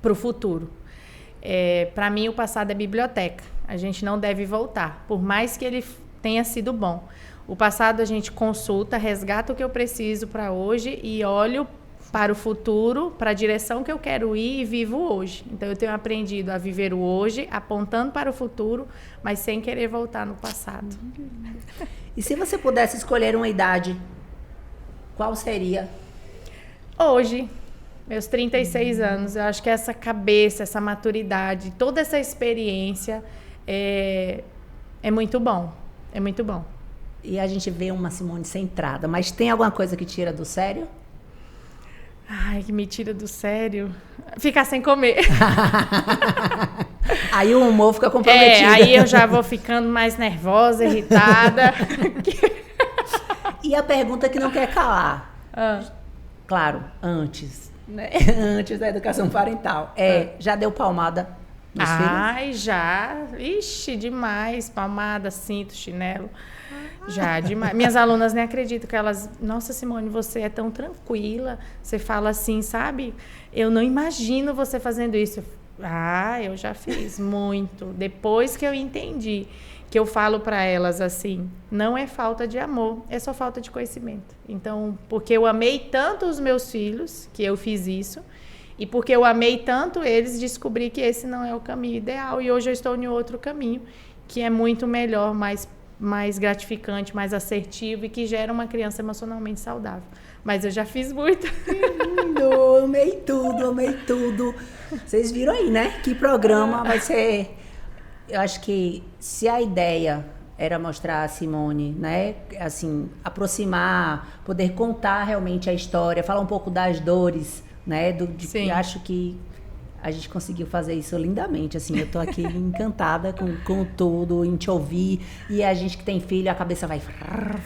Para o futuro. Para mim, o passado é biblioteca. A gente não deve voltar, por mais que ele tenha sido bom. O passado a gente consulta, resgata o que eu preciso para hoje e olho para o futuro, para a direção que eu quero ir e vivo hoje. Então, eu tenho aprendido a viver o hoje, apontando para o futuro, mas sem querer voltar no passado. E se você pudesse escolher uma idade, qual seria? Hoje, meus 36 anos, eu acho que essa cabeça, essa maturidade, toda essa experiência é muito bom. É muito bom. E a gente vê uma Simone centrada, mas tem alguma coisa que tira do sério? Ai, que me tira do sério. Ficar sem comer. Aí o humor fica comprometido. Aí eu já vou ficando mais nervosa, irritada. E a pergunta que não quer calar. Claro, antes, né? Antes da educação parental. Já deu palmada nos filhos? Ai, já. Ixi, demais. Palmada, cinto, chinelo. Já, demais. Minhas alunas nem acreditam que elas... Nossa, Simone, você é tão tranquila. Você fala assim, sabe? Eu não imagino você fazendo isso. Eu já fiz muito. Depois que eu entendi que eu falo para elas assim, não é falta de amor, é só falta de conhecimento. Então, porque eu amei tanto os meus filhos, que eu fiz isso, E porque eu amei tanto eles, descobri que esse não é o caminho ideal. E hoje eu estou em outro caminho, que é muito melhor, mais gratificante, mais assertivo e que gera uma criança emocionalmente saudável. Mas eu já fiz muito. Que lindo! Amei tudo, amei tudo. Vocês viram aí, né? Que programa vai ser... Eu acho que se a ideia era mostrar a Simone, né? Assim, aproximar, poder contar realmente a história, falar um pouco das dores, né? Eu acho que a gente conseguiu fazer isso lindamente, assim, eu tô aqui encantada com tudo, em te ouvir, e a gente que tem filho, a cabeça vai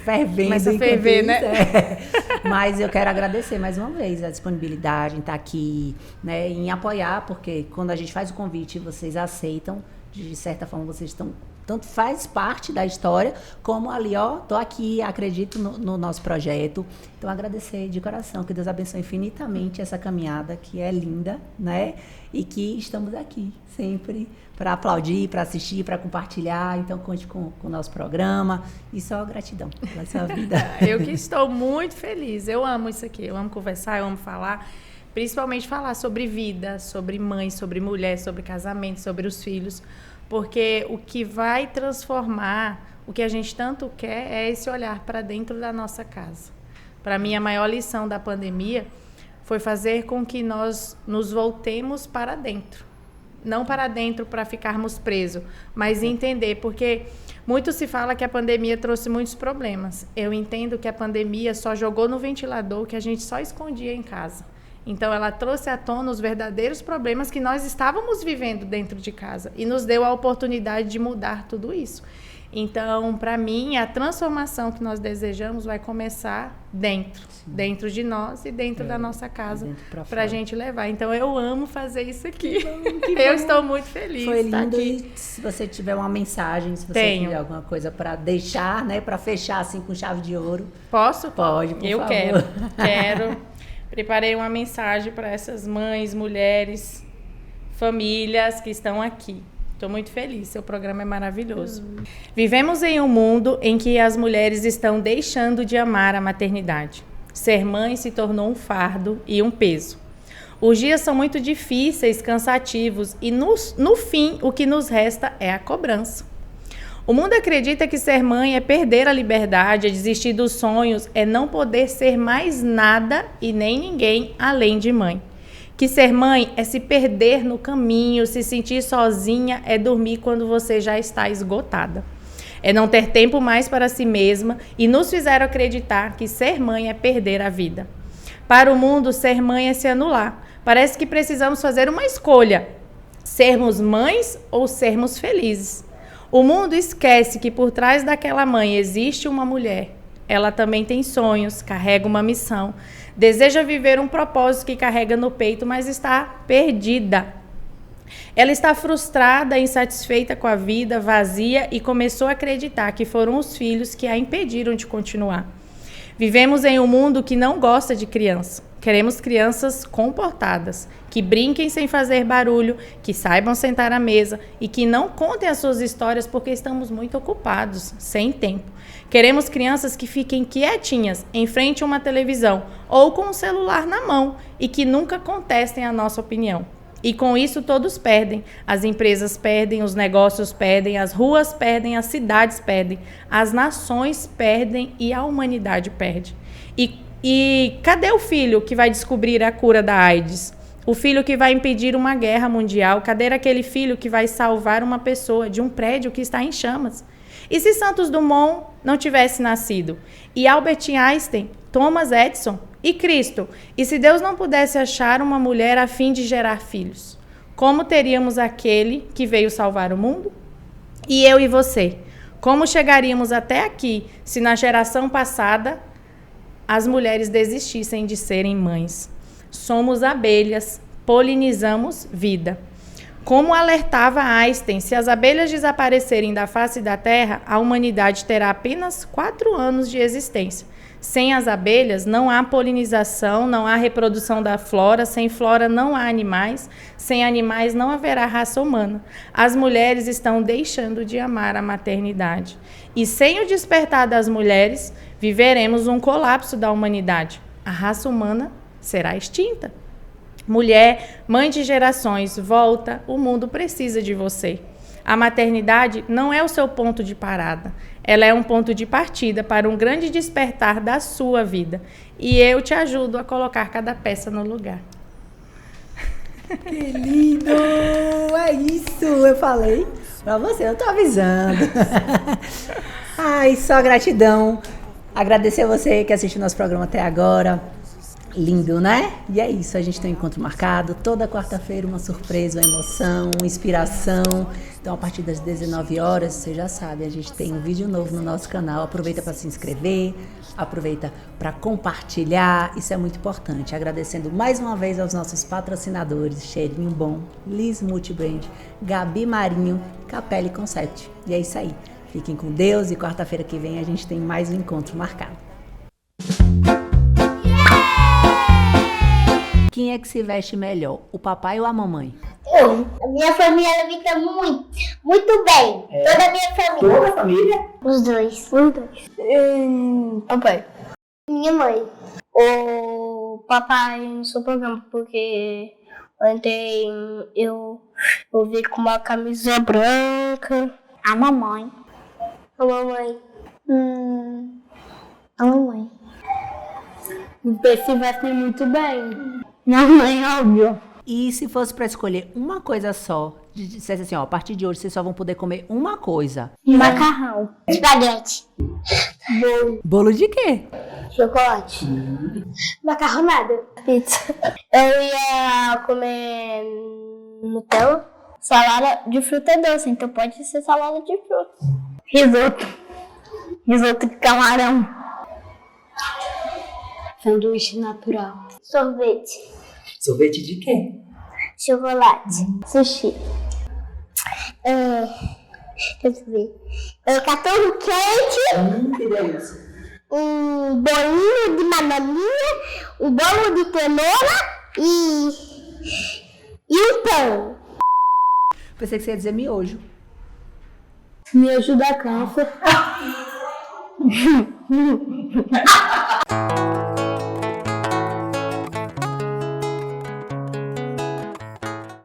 fervendo. Começa a ferver, né? Mas eu quero agradecer mais uma vez a disponibilidade em estar aqui, né, em apoiar, porque quando a gente faz o convite, vocês aceitam, de certa forma vocês estão, tanto faz parte da história, como ali, ó, tô aqui, acredito no nosso projeto. Então, agradecer de coração, que Deus abençoe infinitamente essa caminhada, que é linda, né? E que estamos aqui sempre para aplaudir, para assistir, para compartilhar. Então, conte com o nosso programa. E só gratidão pela sua vida. Eu que estou muito feliz. Eu amo isso aqui. Eu amo conversar, eu amo falar. Principalmente falar sobre vida, sobre mãe, sobre mulher, sobre casamento, sobre os filhos. Porque o que vai transformar, o que a gente tanto quer, é esse olhar para dentro da nossa casa. Para mim, a maior lição da pandemia foi fazer com que nós nos voltemos para dentro. Não para dentro para ficarmos presos, mas entender, porque muito se fala que a pandemia trouxe muitos problemas. Eu entendo que a pandemia só jogou no ventilador que a gente só escondia em casa. Então, ela trouxe à tona os verdadeiros problemas que nós estávamos vivendo dentro de casa e nos deu a oportunidade de mudar tudo isso. Então, para mim, a transformação que nós desejamos vai começar dentro de nós e dentro da nossa casa, para a gente levar. Então, eu amo fazer isso aqui. Que bom. Eu estou muito feliz. Foi de estar lindo. aqui. E se você tiver uma mensagem, se você tiver alguma coisa para deixar, né, para fechar assim com chave de ouro. Posso? Pode, por favor. Quero. Preparei uma mensagem para essas mães, mulheres, famílias que estão aqui. Estou muito feliz, seu programa é maravilhoso. Vivemos em um mundo em que as mulheres estão deixando de amar a maternidade. Ser mãe se tornou um fardo e um peso. Os dias são muito difíceis, cansativos e no fim o que nos resta é a cobrança. O mundo acredita que ser mãe é perder a liberdade, é desistir dos sonhos, é não poder ser mais nada e nem ninguém além de mãe. Que ser mãe é se perder no caminho, se sentir sozinha, é dormir quando você já está esgotada. É não ter tempo mais para si mesma e nos fizeram acreditar que ser mãe é perder a vida. Para o mundo, ser mãe é se anular. Parece que precisamos fazer uma escolha, sermos mães ou sermos felizes. O mundo esquece que por trás daquela mãe existe uma mulher. Ela também tem sonhos, carrega uma missão, deseja viver um propósito que carrega no peito, mas está perdida. Ela está frustrada, insatisfeita com a vida, vazia e começou a acreditar que foram os filhos que a impediram de continuar. Vivemos em um mundo que não gosta de criança. Queremos crianças comportadas, que brinquem sem fazer barulho, que saibam sentar à mesa e que não contem as suas histórias porque estamos muito ocupados, sem tempo. Queremos crianças que fiquem quietinhas em frente a uma televisão ou com o celular na mão e que nunca contestem a nossa opinião. E com isso todos perdem. As empresas perdem, os negócios perdem, as ruas perdem, as cidades perdem, as nações perdem e a humanidade perde. E cadê o filho que vai descobrir a cura da AIDS? O filho que vai impedir uma guerra mundial? Cadê aquele filho que vai salvar uma pessoa de um prédio que está em chamas? E se Santos Dumont não tivesse nascido? E Albert Einstein, Thomas Edison e Cristo? E se Deus não pudesse achar uma mulher a fim de gerar filhos? Como teríamos aquele que veio salvar o mundo? E eu e você? Como chegaríamos até aqui se na geração passada as mulheres desistissem de serem mães? Somos abelhas, polinizamos vida. Como alertava Einstein, se as abelhas desaparecerem da face da Terra, a humanidade terá apenas 4 anos de existência. Sem as abelhas, não há polinização, não há reprodução da flora, sem flora não há animais, sem animais não haverá raça humana. As mulheres estão deixando de amar a maternidade. E sem o despertar das mulheres, viveremos um colapso da humanidade. A raça humana será extinta. Mulher, mãe de gerações, volta, o mundo precisa de você. A maternidade não é o seu ponto de parada. Ela é um ponto de partida para um grande despertar da sua vida. E eu te ajudo a colocar cada peça no lugar. Que lindo! É isso, eu falei pra você, eu tô avisando. Ai, só gratidão. Agradecer a você que assistiu nosso programa até agora. Lindo, né? E é isso, a gente tem um encontro marcado. Toda quarta-feira uma surpresa, uma emoção, uma inspiração. Então, a partir das 19 horas, você já sabe, a gente tem um vídeo novo no nosso canal. Aproveita para se inscrever, aproveita para compartilhar. Isso é muito importante. Agradecendo mais uma vez aos nossos patrocinadores, Cheirinho Bom, Liz Multibrand, Gabi Marinho, Capelli Concept. E é isso aí. Fiquem com Deus e quarta-feira que vem a gente tem mais um encontro marcado. Quem é que se veste melhor, o papai ou a mamãe? Eu. A minha família vista muito, muito bem. Toda a minha família. Toda a família? Os dois. Papai. Minha mãe. O papai no seu programa, porque ontem eu vi com uma camisa branca. A mamãe. A mamãe. A mamãe. Você se veste muito bem. Minha mãe, óbvio. E se fosse pra escolher uma coisa só, dissesse assim, ó, a partir de hoje vocês só vão poder comer uma coisa. Macarrão. Espaguete. Bolo. Bolo de quê? Chocolate. Macarronada. Pizza. Eu ia comer Nutella. Salada de fruta doce, então pode ser salada de fruta. Risoto. Risoto de camarão. Sanduíche natural. Sorvete. Sorvete de quê? Chocolate. Sushi. Deixa eu ver. Cachorro quente. Que delícia. Um bolinho de bananinha. Um bolo de cenoura. E um pão. Pensei que você ia dizer miojo. Miojo da câncer.